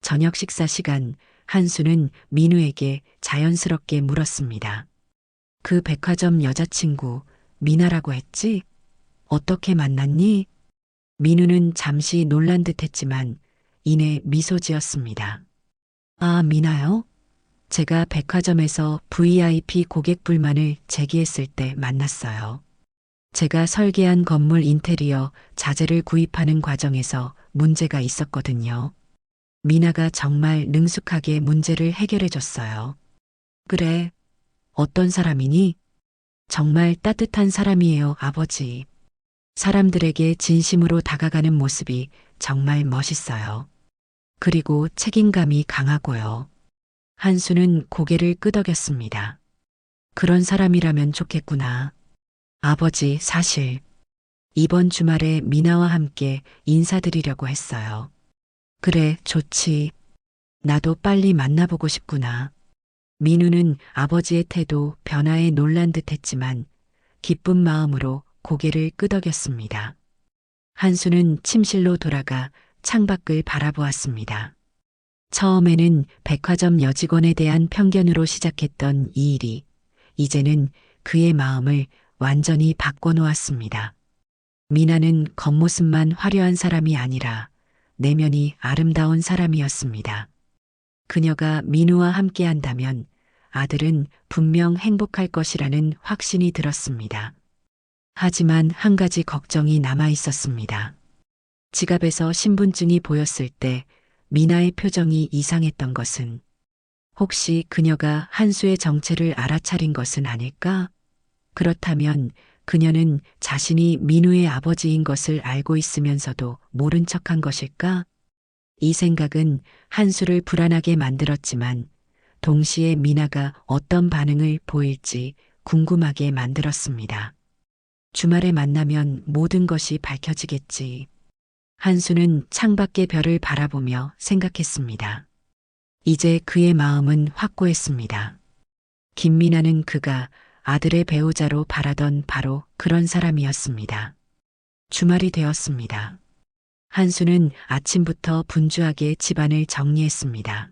저녁 식사 시간 한수는 민우에게 자연스럽게 물었습니다. 그 백화점 여자친구 미나라고 했지? 어떻게 만났니? 민우는 잠시 놀란 듯 했지만 이내 미소 지었습니다. 아, 미나요? 제가 백화점에서 VIP 고객 불만을 제기했을 때 만났어요. 제가 설계한 건물 인테리어 자재를 구입하는 과정에서 문제가 있었거든요. 미나가 정말 능숙하게 문제를 해결해 줬어요. 그래, 어떤 사람이니? 정말 따뜻한 사람이에요, 아버지. 사람들에게 진심으로 다가가는 모습이 정말 멋있어요. 그리고 책임감이 강하고요. 한수는 고개를 끄덕였습니다. 그런 사람이라면 좋겠구나. 아버지, 사실 이번 주말에 미나와 함께 인사드리려고 했어요. 그래, 좋지. 나도 빨리 만나보고 싶구나. 민우는 아버지의 태도 변화에 놀란 듯 했지만 기쁜 마음으로 고개를 끄덕였습니다. 한수는 침실로 돌아가 창밖을 바라보았습니다. 처음에는 백화점 여직원에 대한 편견으로 시작했던 이 일이 이제는 그의 마음을 완전히 바꿔놓았습니다. 미나는 겉모습만 화려한 사람이 아니라 내면이 아름다운 사람이었습니다. 그녀가 민우와 함께 한다면 아들은 분명 행복할 것이라는 확신이 들었습니다. 하지만 한 가지 걱정이 남아 있었습니다. 지갑에서 신분증이 보였을 때 미나의 표정이 이상했던 것은 혹시 그녀가 한수의 정체를 알아차린 것은 아닐까? 그렇다면 그녀는 자신이 민우의 아버지인 것을 알고 있으면서도 모른 척한 것일까? 이 생각은 한수를 불안하게 만들었지만 동시에 미나가 어떤 반응을 보일지 궁금하게 만들었습니다. 주말에 만나면 모든 것이 밝혀지겠지. 한수는 창밖의 별을 바라보며 생각했습니다. 이제 그의 마음은 확고했습니다. 김미나는 그가 아들의 배우자로 바라던 바로 그런 사람이었습니다. 주말이 되었습니다. 한수는 아침부터 분주하게 집안을 정리했습니다.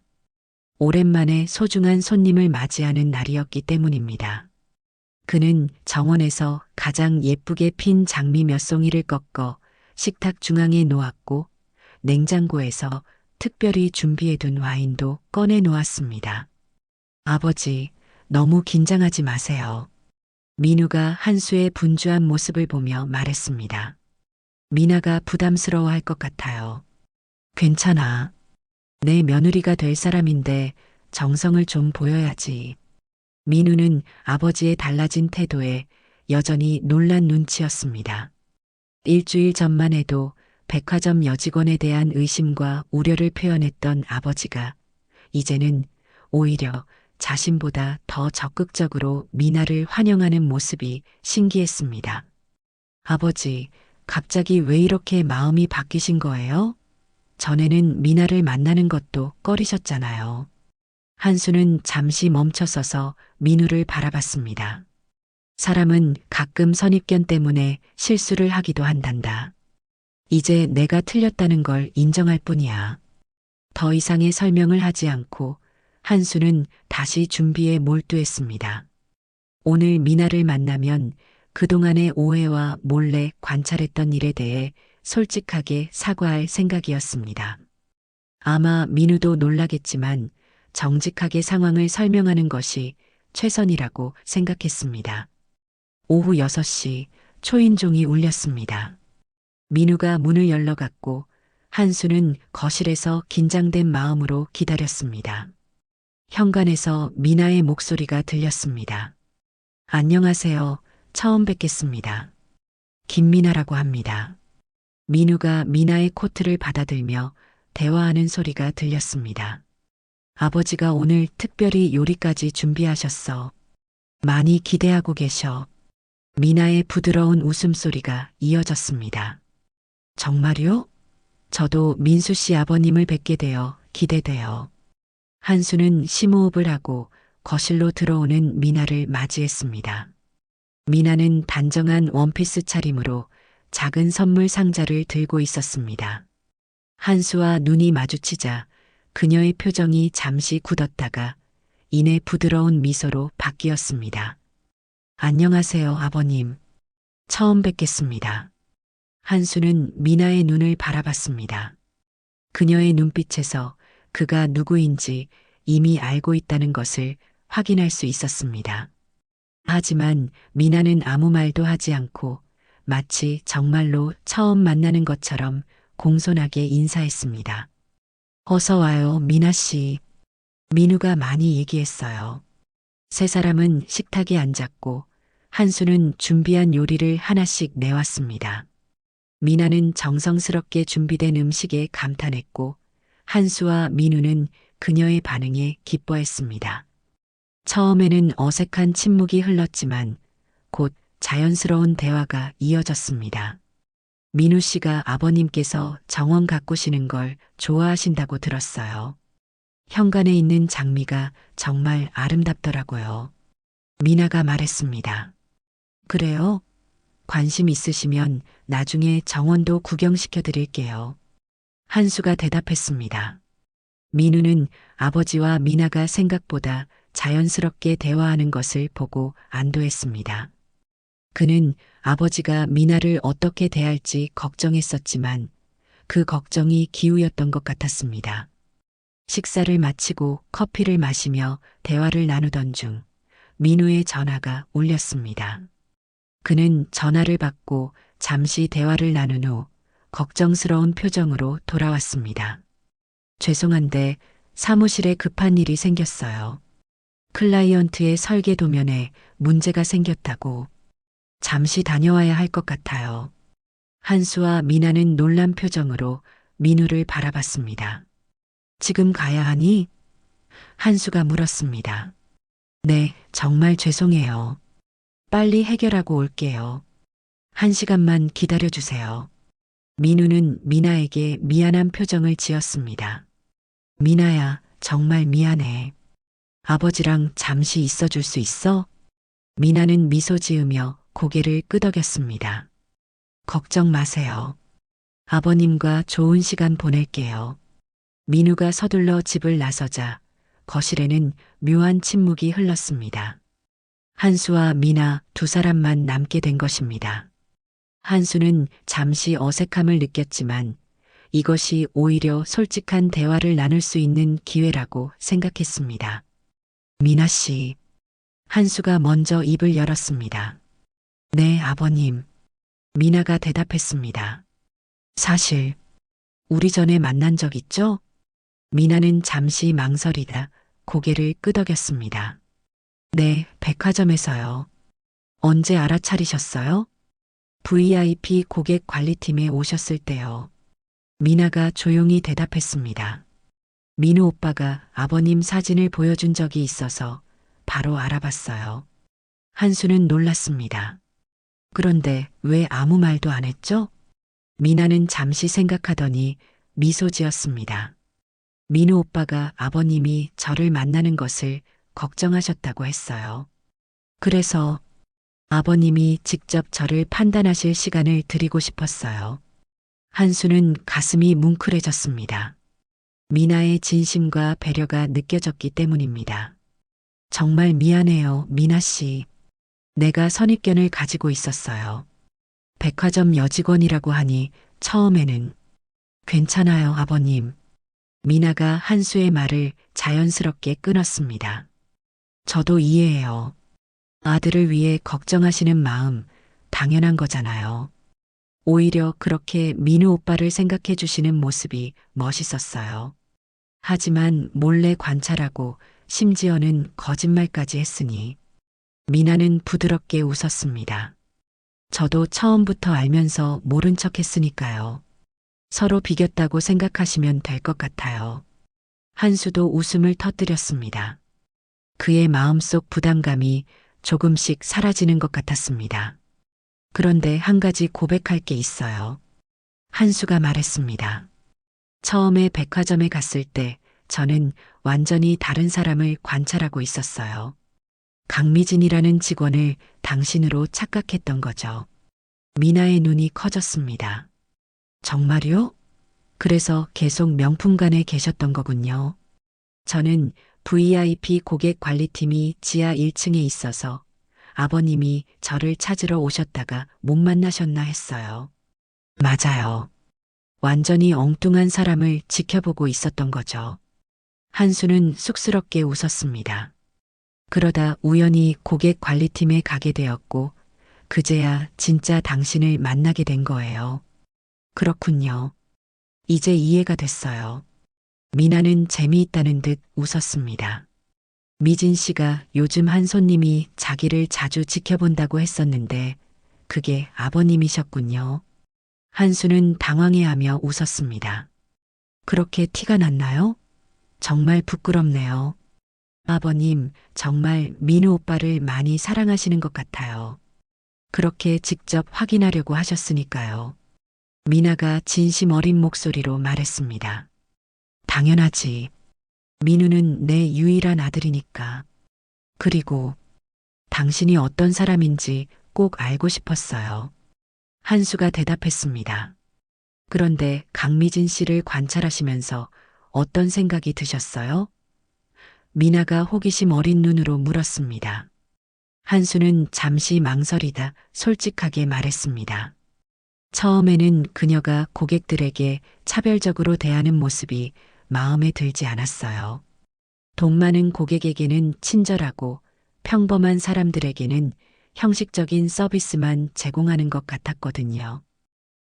오랜만에 소중한 손님을 맞이하는 날이었기 때문입니다. 그는 정원에서 가장 예쁘게 핀 장미 몇 송이를 꺾어 식탁 중앙에 놓았고 냉장고에서 특별히 준비해둔 와인도 꺼내 놓았습니다. 아버지, 너무 긴장하지 마세요. 민우가 한수의 분주한 모습을 보며 말했습니다. 미나가 부담스러워할 것 같아요. 괜찮아. 내 며느리가 될 사람인데 정성을 좀 보여야지. 민우는 아버지의 달라진 태도에 여전히 놀란 눈치였습니다. 일주일 전만 해도 백화점 여직원에 대한 의심과 우려를 표현했던 아버지가 이제는 오히려 자신보다 더 적극적으로 미나를 환영하는 모습이 신기했습니다. 아버지, 갑자기 왜 이렇게 마음이 바뀌신 거예요? 전에는 미나를 만나는 것도 꺼리셨잖아요. 한수는 잠시 멈춰서서 민우를 바라봤습니다. 사람은 가끔 선입견 때문에 실수를 하기도 한단다. 이제 내가 틀렸다는 걸 인정할 뿐이야. 더 이상의 설명을 하지 않고 한수는 다시 준비에 몰두했습니다. 오늘 미나를 만나면 그동안의 오해와 몰래 관찰했던 일에 대해 솔직하게 사과할 생각이었습니다. 아마 민우도 놀라겠지만 정직하게 상황을 설명하는 것이 최선이라고 생각했습니다. 오후 6시 초인종이 울렸습니다. 민우가 문을 열러갔고 한수는 거실에서 긴장된 마음으로 기다렸습니다. 현관에서 미나의 목소리가 들렸습니다. 안녕하세요. 처음 뵙겠습니다. 김미나라고 합니다. 민우가 미나의 코트를 받아들며 대화하는 소리가 들렸습니다. 아버지가 오늘 특별히 요리까지 준비하셨어. 많이 기대하고 계셔. 미나의 부드러운 웃음소리가 이어졌습니다. 정말요? 저도 민수 씨 아버님을 뵙게 되어 기대돼요. 한수는 심호흡을 하고 거실로 들어오는 미나를 맞이했습니다. 미나는 단정한 원피스 차림으로 작은 선물 상자를 들고 있었습니다. 한수와 눈이 마주치자 그녀의 표정이 잠시 굳었다가 이내 부드러운 미소로 바뀌었습니다. 안녕하세요, 아버님. 처음 뵙겠습니다. 한수는 미나의 눈을 바라봤습니다. 그녀의 눈빛에서 그가 누구인지 이미 알고 있다는 것을 확인할 수 있었습니다. 하지만 미나는 아무 말도 하지 않고 마치 정말로 처음 만나는 것처럼 공손하게 인사했습니다. 어서 와요, 미나 씨. 민우가 많이 얘기했어요. 세 사람은 식탁에 앉았고 한수는 준비한 요리를 하나씩 내왔습니다. 미나는 정성스럽게 준비된 음식에 감탄했고 한수와 민우는 그녀의 반응에 기뻐했습니다. 처음에는 어색한 침묵이 흘렀지만 곧 자연스러운 대화가 이어졌습니다. 민우 씨가 아버님께서 정원 가꾸시는 걸 좋아하신다고 들었어요. 현관에 있는 장미가 정말 아름답더라고요. 미나가 말했습니다. 그래요? 관심 있으시면 나중에 정원도 구경시켜 드릴게요. 한수가 대답했습니다. 민우는 아버지와 미나가 생각보다 자연스럽게 대화하는 것을 보고 안도했습니다. 그는 아버지가 미나를 어떻게 대할지 걱정했었지만 그 걱정이 기우였던 것 같았습니다. 식사를 마치고 커피를 마시며 대화를 나누던 중 민우의 전화가 울렸습니다. 그는 전화를 받고 잠시 대화를 나눈 후 걱정스러운 표정으로 돌아왔습니다. 죄송한데 사무실에 급한 일이 생겼어요. 클라이언트의 설계 도면에 문제가 생겼다고 잠시 다녀와야 할 것 같아요. 한수와 미나는 놀란 표정으로 민우를 바라봤습니다. 지금 가야 하니? 한수가 물었습니다. 네, 정말 죄송해요. 빨리 해결하고 올게요. 1시간만 기다려주세요. 민우는 미나에게 미안한 표정을 지었습니다. 미나야, 정말 미안해. 아버지랑 잠시 있어줄 수 있어? 미나는 미소 지으며 고개를 끄덕였습니다. 걱정 마세요. 아버님과 좋은 시간 보낼게요. 민우가 서둘러 집을 나서자 거실에는 묘한 침묵이 흘렀습니다. 한수와 미나 두 사람만 남게 된 것입니다. 한수는 잠시 어색함을 느꼈지만 이것이 오히려 솔직한 대화를 나눌 수 있는 기회라고 생각했습니다. 미나 씨. 한수가 먼저 입을 열었습니다. 네, 아버님. 미나가 대답했습니다. 사실, 우리 전에 만난 적 있죠? 미나는 잠시 망설이다 고개를 끄덕였습니다. 네, 백화점에서요. 언제 알아차리셨어요? VIP 고객 관리팀에 오셨을 때요. 미나가 조용히 대답했습니다. 민우 오빠가 아버님 사진을 보여준 적이 있어서 바로 알아봤어요. 한수는 놀랐습니다. 그런데 왜 아무 말도 안 했죠? 미나는 잠시 생각하더니 미소 지었습니다. 민우 오빠가 아버님이 저를 만나는 것을 걱정하셨다고 했어요. 그래서 아버님이 직접 저를 판단하실 시간을 드리고 싶었어요. 한수는 가슴이 뭉클해졌습니다. 미나의 진심과 배려가 느껴졌기 때문입니다. 정말 미안해요, 미나 씨. 내가 선입견을 가지고 있었어요. 백화점 여직원이라고 하니 처음에는 괜찮아요, 아버님. 미나가 한수의 말을 자연스럽게 끊었습니다. 저도 이해해요. 아들을 위해 걱정하시는 마음 당연한 거잖아요. 오히려 그렇게 민우 오빠를 생각해 주시는 모습이 멋있었어요. 하지만 몰래 관찰하고 심지어는 거짓말까지 했으니 미나는 부드럽게 웃었습니다. 저도 처음부터 알면서 모른 척 했으니까요. 서로 비겼다고 생각하시면 될 것 같아요. 한수도 웃음을 터뜨렸습니다. 그의 마음속 부담감이 조금씩 사라지는 것 같았습니다. 그런데 한 가지 고백할 게 있어요. 한수가 말했습니다. 처음에 백화점에 갔을 때 저는 완전히 다른 사람을 관찰하고 있었어요. 강미진이라는 직원을 당신으로 착각했던 거죠. 미나의 눈이 커졌습니다. 정말요? 그래서 계속 명품관에 계셨던 거군요. 저는 VIP 고객 관리팀이 지하 1층에 있어서 아버님이 저를 찾으러 오셨다가 못 만나셨나 했어요. 맞아요. 완전히 엉뚱한 사람을 지켜보고 있었던 거죠. 한수는 쑥스럽게 웃었습니다. 그러다 우연히 고객 관리팀에 가게 되었고, 그제야 진짜 당신을 만나게 된 거예요. 그렇군요. 이제 이해가 됐어요. 미나는 재미있다는 듯 웃었습니다. 미진 씨가 요즘 한 손님이 자기를 자주 지켜본다고 했었는데 그게 아버님이셨군요. 한수는 당황해하며 웃었습니다. 그렇게 티가 났나요? 정말 부끄럽네요. 아버님, 정말 민우 오빠를 많이 사랑하시는 것 같아요. 그렇게 직접 확인하려고 하셨으니까요. 미나가 진심 어린 목소리로 말했습니다. 당연하지. 민우는 내 유일한 아들이니까. 그리고 당신이 어떤 사람인지 꼭 알고 싶었어요. 한수가 대답했습니다. 그런데 강미진 씨를 관찰하시면서 어떤 생각이 드셨어요? 미나가 호기심 어린 눈으로 물었습니다. 한수는 잠시 망설이다 솔직하게 말했습니다. 처음에는 그녀가 고객들에게 차별적으로 대하는 모습이 마음에 들지 않았어요. 돈 많은 고객에게는 친절하고 평범한 사람들에게는 형식적인 서비스만 제공하는 것 같았거든요.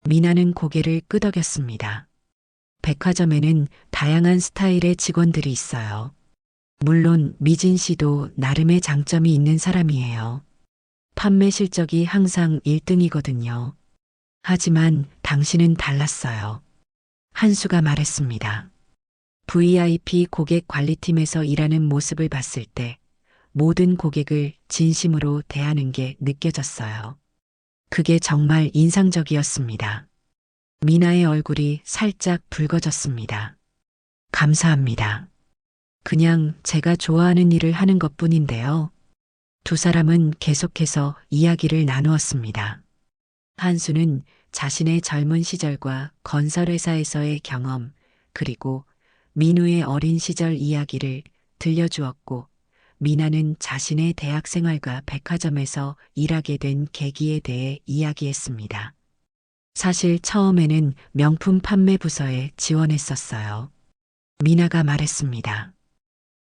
미나는 고개를 끄덕였습니다. 백화점에는 다양한 스타일의 직원들이 있어요. 물론 미진 씨도 나름의 장점이 있는 사람이에요. 판매 실적이 항상 1등이거든요. 하지만 당신은 달랐어요. 한수가 말했습니다. VIP 고객 관리팀에서 일하는 모습을 봤을 때 모든 고객을 진심으로 대하는 게 느껴졌어요. 그게 정말 인상적이었습니다. 미나의 얼굴이 살짝 붉어졌습니다. 감사합니다. 그냥 제가 좋아하는 일을 하는 것뿐인데요. 두 사람은 계속해서 이야기를 나누었습니다. 한수는 자신의 젊은 시절과 건설회사에서의 경험, 그리고 민우의 어린 시절 이야기를 들려주었고, 미나는 자신의 대학 생활과 백화점에서 일하게 된 계기에 대해 이야기했습니다. 사실 처음에는 명품 판매 부서에 지원했었어요. 미나가 말했습니다.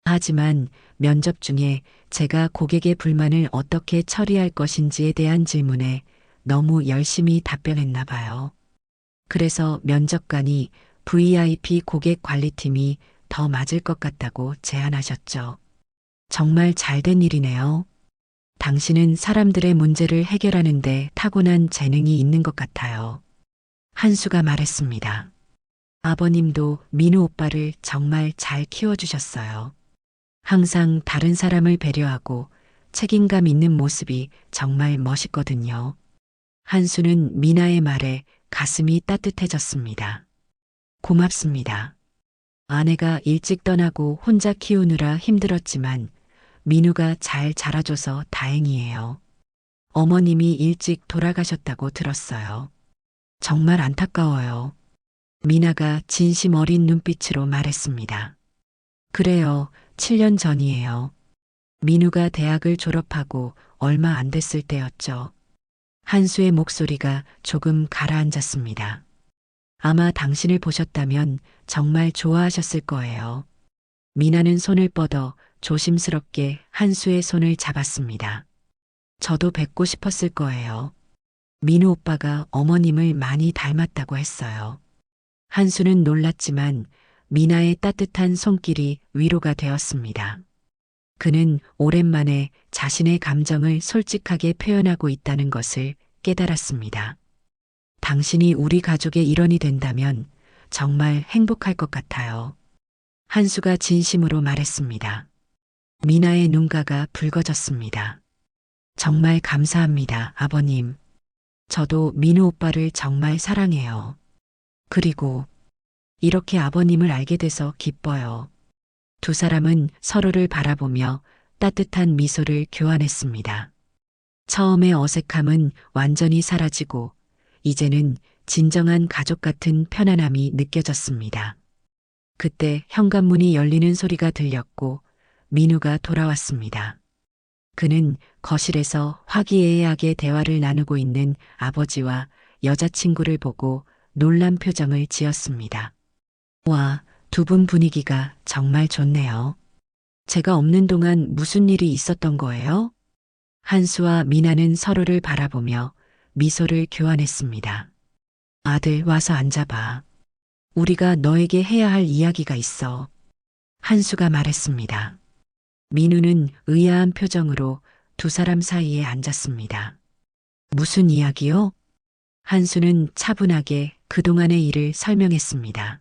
하지만 면접 중에 제가 고객의 불만을 어떻게 처리할 것인지에 대한 질문에 너무 열심히 답변했나 봐요. 그래서 면접관이 VIP 고객 관리팀이 더 맞을 것 같다고 제안하셨죠. 정말 잘된 일이네요. 당신은 사람들의 문제를 해결하는데 타고난 재능이 있는 것 같아요. 한수가 말했습니다. 아버님도 민우 오빠를 정말 잘 키워주셨어요. 항상 다른 사람을 배려하고 책임감 있는 모습이 정말 멋있거든요. 한수는 미나의 말에 가슴이 따뜻해졌습니다. 고맙습니다. 아내가 일찍 떠나고 혼자 키우느라 힘들었지만 민우가 잘 자라줘서 다행이에요. 어머님이 일찍 돌아가셨다고 들었어요. 정말 안타까워요. 미나가 진심 어린 눈빛으로 말했습니다. 그래요, 7년 전이에요. 민우가 대학을 졸업하고 얼마 안 됐을 때였죠. 한수의 목소리가 조금 가라앉았습니다. 아마 당신을 보셨다면 정말 좋아하셨을 거예요. 미나는 손을 뻗어 조심스럽게 한수의 손을 잡았습니다. 저도 뵙고 싶었을 거예요. 민우 오빠가 어머님을 많이 닮았다고 했어요. 한수는 놀랐지만 미나의 따뜻한 손길이 위로가 되었습니다. 그는 오랜만에 자신의 감정을 솔직하게 표현하고 있다는 것을 깨달았습니다. 당신이 우리 가족의 일원이 된다면 정말 행복할 것 같아요. 한수가 진심으로 말했습니다. 미나의 눈가가 붉어졌습니다. 정말 감사합니다, 아버님. 저도 민우 오빠를 정말 사랑해요. 그리고 이렇게 아버님을 알게 돼서 기뻐요. 두 사람은 서로를 바라보며 따뜻한 미소를 교환했습니다. 처음의 어색함은 완전히 사라지고 이제는 진정한 가족 같은 편안함이 느껴졌습니다. 그때 현관문이 열리는 소리가 들렸고 민우가 돌아왔습니다. 그는 거실에서 화기애애하게 대화를 나누고 있는 아버지와 여자친구를 보고 놀란 표정을 지었습니다. 와, 두 분 분위기가 정말 좋네요. 제가 없는 동안 무슨 일이 있었던 거예요? 한수와 미나는 서로를 바라보며 미소를 교환했습니다. 아들, 와서 앉아봐. 우리가 너에게 해야 할 이야기가 있어. 한수가 말했습니다. 민우는 의아한 표정으로 두 사람 사이에 앉았습니다. 무슨 이야기요? 한수는 차분하게 그동안의 일을 설명했습니다.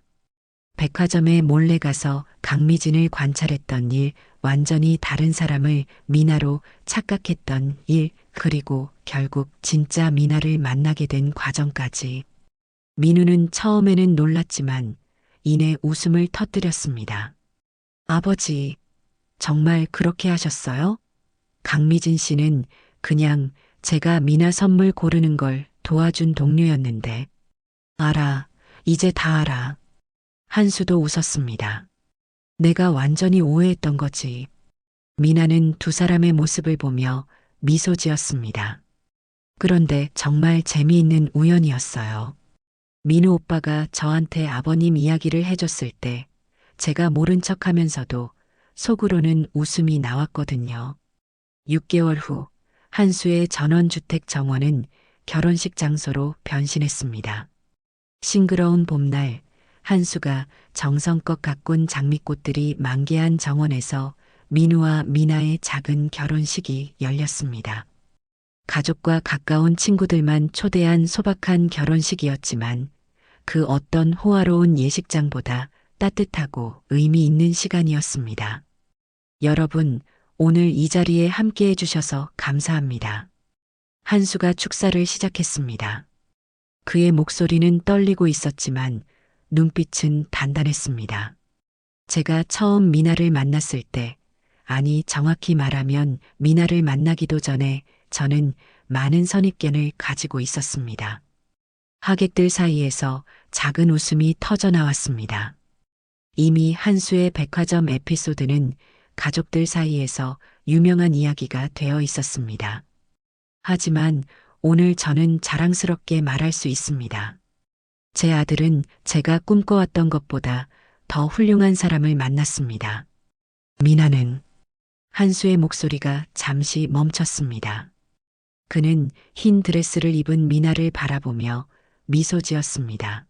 백화점에 몰래 가서 강미진을 관찰했던 일, 완전히 다른 사람을 미나로 착각했던 일, 그리고 결국 진짜 미나를 만나게 된 과정까지. 민우는 처음에는 놀랐지만 이내 웃음을 터뜨렸습니다. 아버지, 정말 그렇게 하셨어요? 강미진 씨는 그냥 제가 미나 선물 고르는 걸 도와준 동료였는데. 알아, 이제 다 알아. 한수도 웃었습니다. 내가 완전히 오해했던 거지. 미나는 두 사람의 모습을 보며 미소 지었습니다. 그런데 정말 재미있는 우연이었어요. 민우 오빠가 저한테 아버님 이야기를 해줬을 때 제가 모른 척 하면서도 속으로는 웃음이 나왔거든요. 6개월 후 한수의 전원주택 정원은 결혼식 장소로 변신했습니다. 싱그러운 봄날 한수가 정성껏 가꾼 장미꽃들이 만개한 정원에서 민우와 미나의 작은 결혼식이 열렸습니다. 가족과 가까운 친구들만 초대한 소박한 결혼식이었지만 그 어떤 호화로운 예식장보다 따뜻하고 의미 있는 시간이었습니다. 여러분, 오늘 이 자리에 함께 해주셔서 감사합니다. 한수가 축사를 시작했습니다. 그의 목소리는 떨리고 있었지만 눈빛은 단단했습니다. 제가 처음 미나를 만났을 때, 아니 정확히 말하면 미나를 만나기도 전에 저는 많은 선입견을 가지고 있었습니다. 하객들 사이에서 작은 웃음이 터져 나왔습니다. 이미 한수의 백화점 에피소드는 가족들 사이에서 유명한 이야기가 되어 있었습니다. 하지만 오늘 저는 자랑스럽게 말할 수 있습니다. 제 아들은 제가 꿈꿔왔던 것보다 더 훌륭한 사람을 만났습니다. 미나는 한수의 목소리가 잠시 멈췄습니다. 그는 흰 드레스를 입은 미나를 바라보며 미소 지었습니다.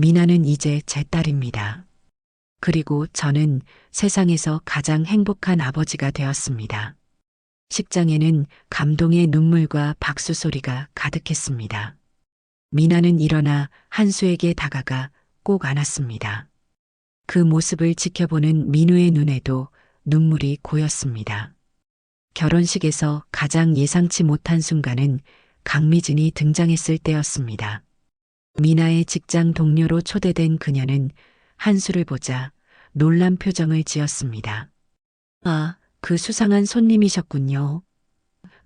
미나는 이제 제 딸입니다. 그리고 저는 세상에서 가장 행복한 아버지가 되었습니다. 식장에는 감동의 눈물과 박수 소리가 가득했습니다. 미나는 일어나 한수에게 다가가 꼭 안았습니다. 그 모습을 지켜보는 민우의 눈에도 눈물이 고였습니다. 결혼식에서 가장 예상치 못한 순간은 강미진이 등장했을 때였습니다. 미나의 직장 동료로 초대된 그녀는 한수를 보자 놀란 표정을 지었습니다. 아, 그 수상한 손님이셨군요.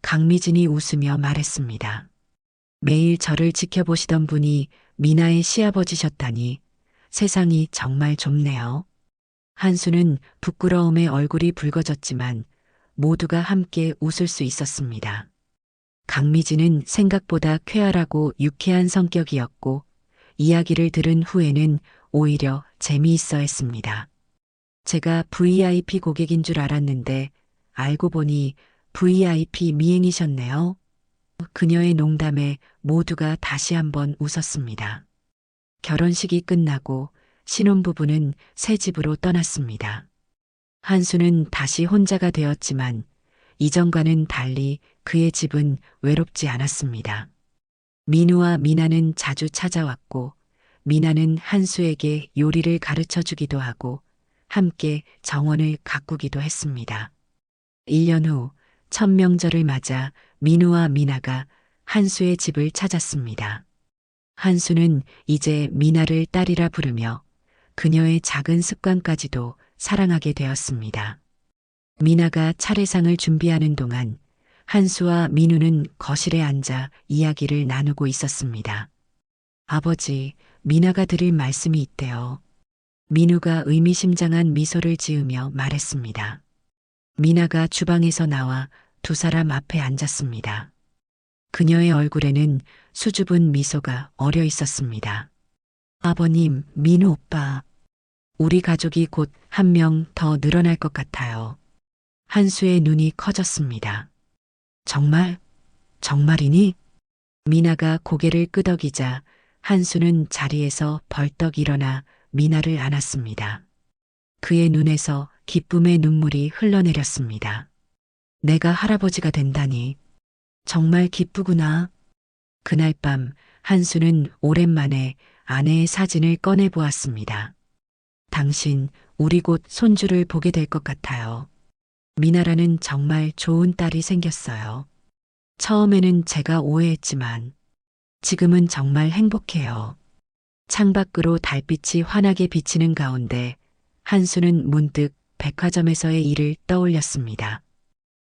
강미진이 웃으며 말했습니다. 매일 저를 지켜보시던 분이 미나의 시아버지셨다니 세상이 정말 좁네요. 한수는 부끄러움에 얼굴이 붉어졌지만 모두가 함께 웃을 수 있었습니다. 강미진은 생각보다 쾌활하고 유쾌한 성격이었고 이야기를 들은 후에는 오히려 재미있어 했습니다. 제가 VIP 고객인 줄 알았는데 알고 보니 VIP 미행이셨네요. 그녀의 농담에 모두가 다시 한번 웃었습니다. 결혼식이 끝나고 신혼부부는 새 집으로 떠났습니다. 한수는 다시 혼자가 되었지만 이전과는 달리 그의 집은 외롭지 않았습니다. 민우와 미나는 자주 찾아왔고 미나는 한수에게 요리를 가르쳐 주기도 하고 함께 정원을 가꾸기도 했습니다. 1년 후 첫 명절을 맞아 민우와 미나가 한수의 집을 찾았습니다. 한수는 이제 미나를 딸이라 부르며 그녀의 작은 습관까지도 사랑하게 되었습니다. 미나가 차례상을 준비하는 동안 한수와 민우는 거실에 앉아 이야기를 나누고 있었습니다. 아버지, 미나가 드릴 말씀이 있대요. 민우가 의미심장한 미소를 지으며 말했습니다. 미나가 주방에서 나와 두 사람 앞에 앉았습니다. 그녀의 얼굴에는 수줍은 미소가 어려 있었습니다. 아버님, 민우 오빠. 우리 가족이 곧 한 명 더 늘어날 것 같아요. 한수의 눈이 커졌습니다. 정말? 정말이니? 미나가 고개를 끄덕이자 한수는 자리에서 벌떡 일어나 미나를 안았습니다. 그의 눈에서 기쁨의 눈물이 흘러내렸습니다. 내가 할아버지가 된다니. 정말 기쁘구나. 그날 밤 한수는 오랜만에 아내의 사진을 꺼내 보았습니다. 당신, 우리 곧 손주를 보게 될 것 같아요. 미나라는 정말 좋은 딸이 생겼어요. 처음에는 제가 오해했지만 지금은 정말 행복해요. 창밖으로 달빛이 환하게 비치는 가운데 한수는 문득 백화점에서의 일을 떠올렸습니다.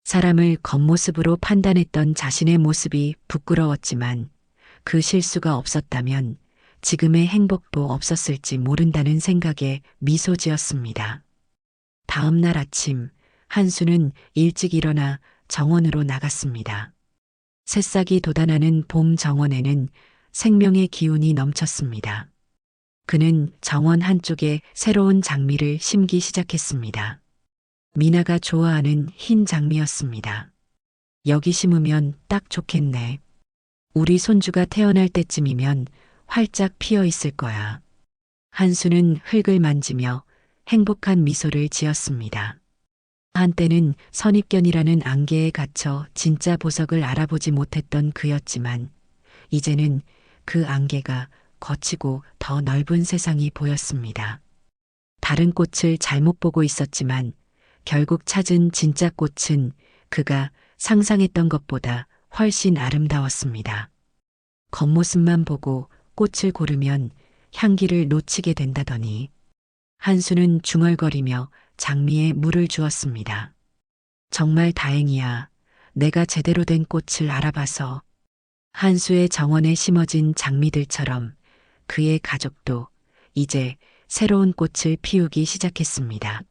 사람을 겉모습으로 판단했던 자신의 모습이 부끄러웠지만 그 실수가 없었다면 지금의 행복도 없었을지 모른다는 생각에 미소 지었습니다. 다음 날 아침 한수는 일찍 일어나 정원으로 나갔습니다. 새싹이 돋아나는 봄 정원에는 생명의 기운이 넘쳤습니다. 그는 정원 한쪽에 새로운 장미를 심기 시작했습니다. 미나가 좋아하는 흰 장미였습니다. 여기 심으면 딱 좋겠네. 우리 손주가 태어날 때쯤이면 활짝 피어 있을 거야. 한수는 흙을 만지며 행복한 미소를 지었습니다. 한때는 선입견이라는 안개에 갇혀 진짜 보석을 알아보지 못했던 그였지만 이제는 그 안개가 거치고 더 넓은 세상이 보였습니다. 다른 꽃을 잘못 보고 있었지만 결국 찾은 진짜 꽃은 그가 상상했던 것보다 훨씬 아름다웠습니다. 겉모습만 보고 꽃을 고르면 향기를 놓치게 된다더니 한수는 중얼거리며 장미에 물을 주었습니다. 정말 다행이야. 내가 제대로 된 꽃을 알아봐서. 한수의 정원에 심어진 장미들처럼 그의 가족도 이제 새로운 꽃을 피우기 시작했습니다.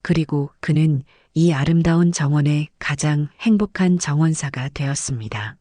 그리고 그는 이 아름다운 정원의 가장 행복한 정원사가 되었습니다.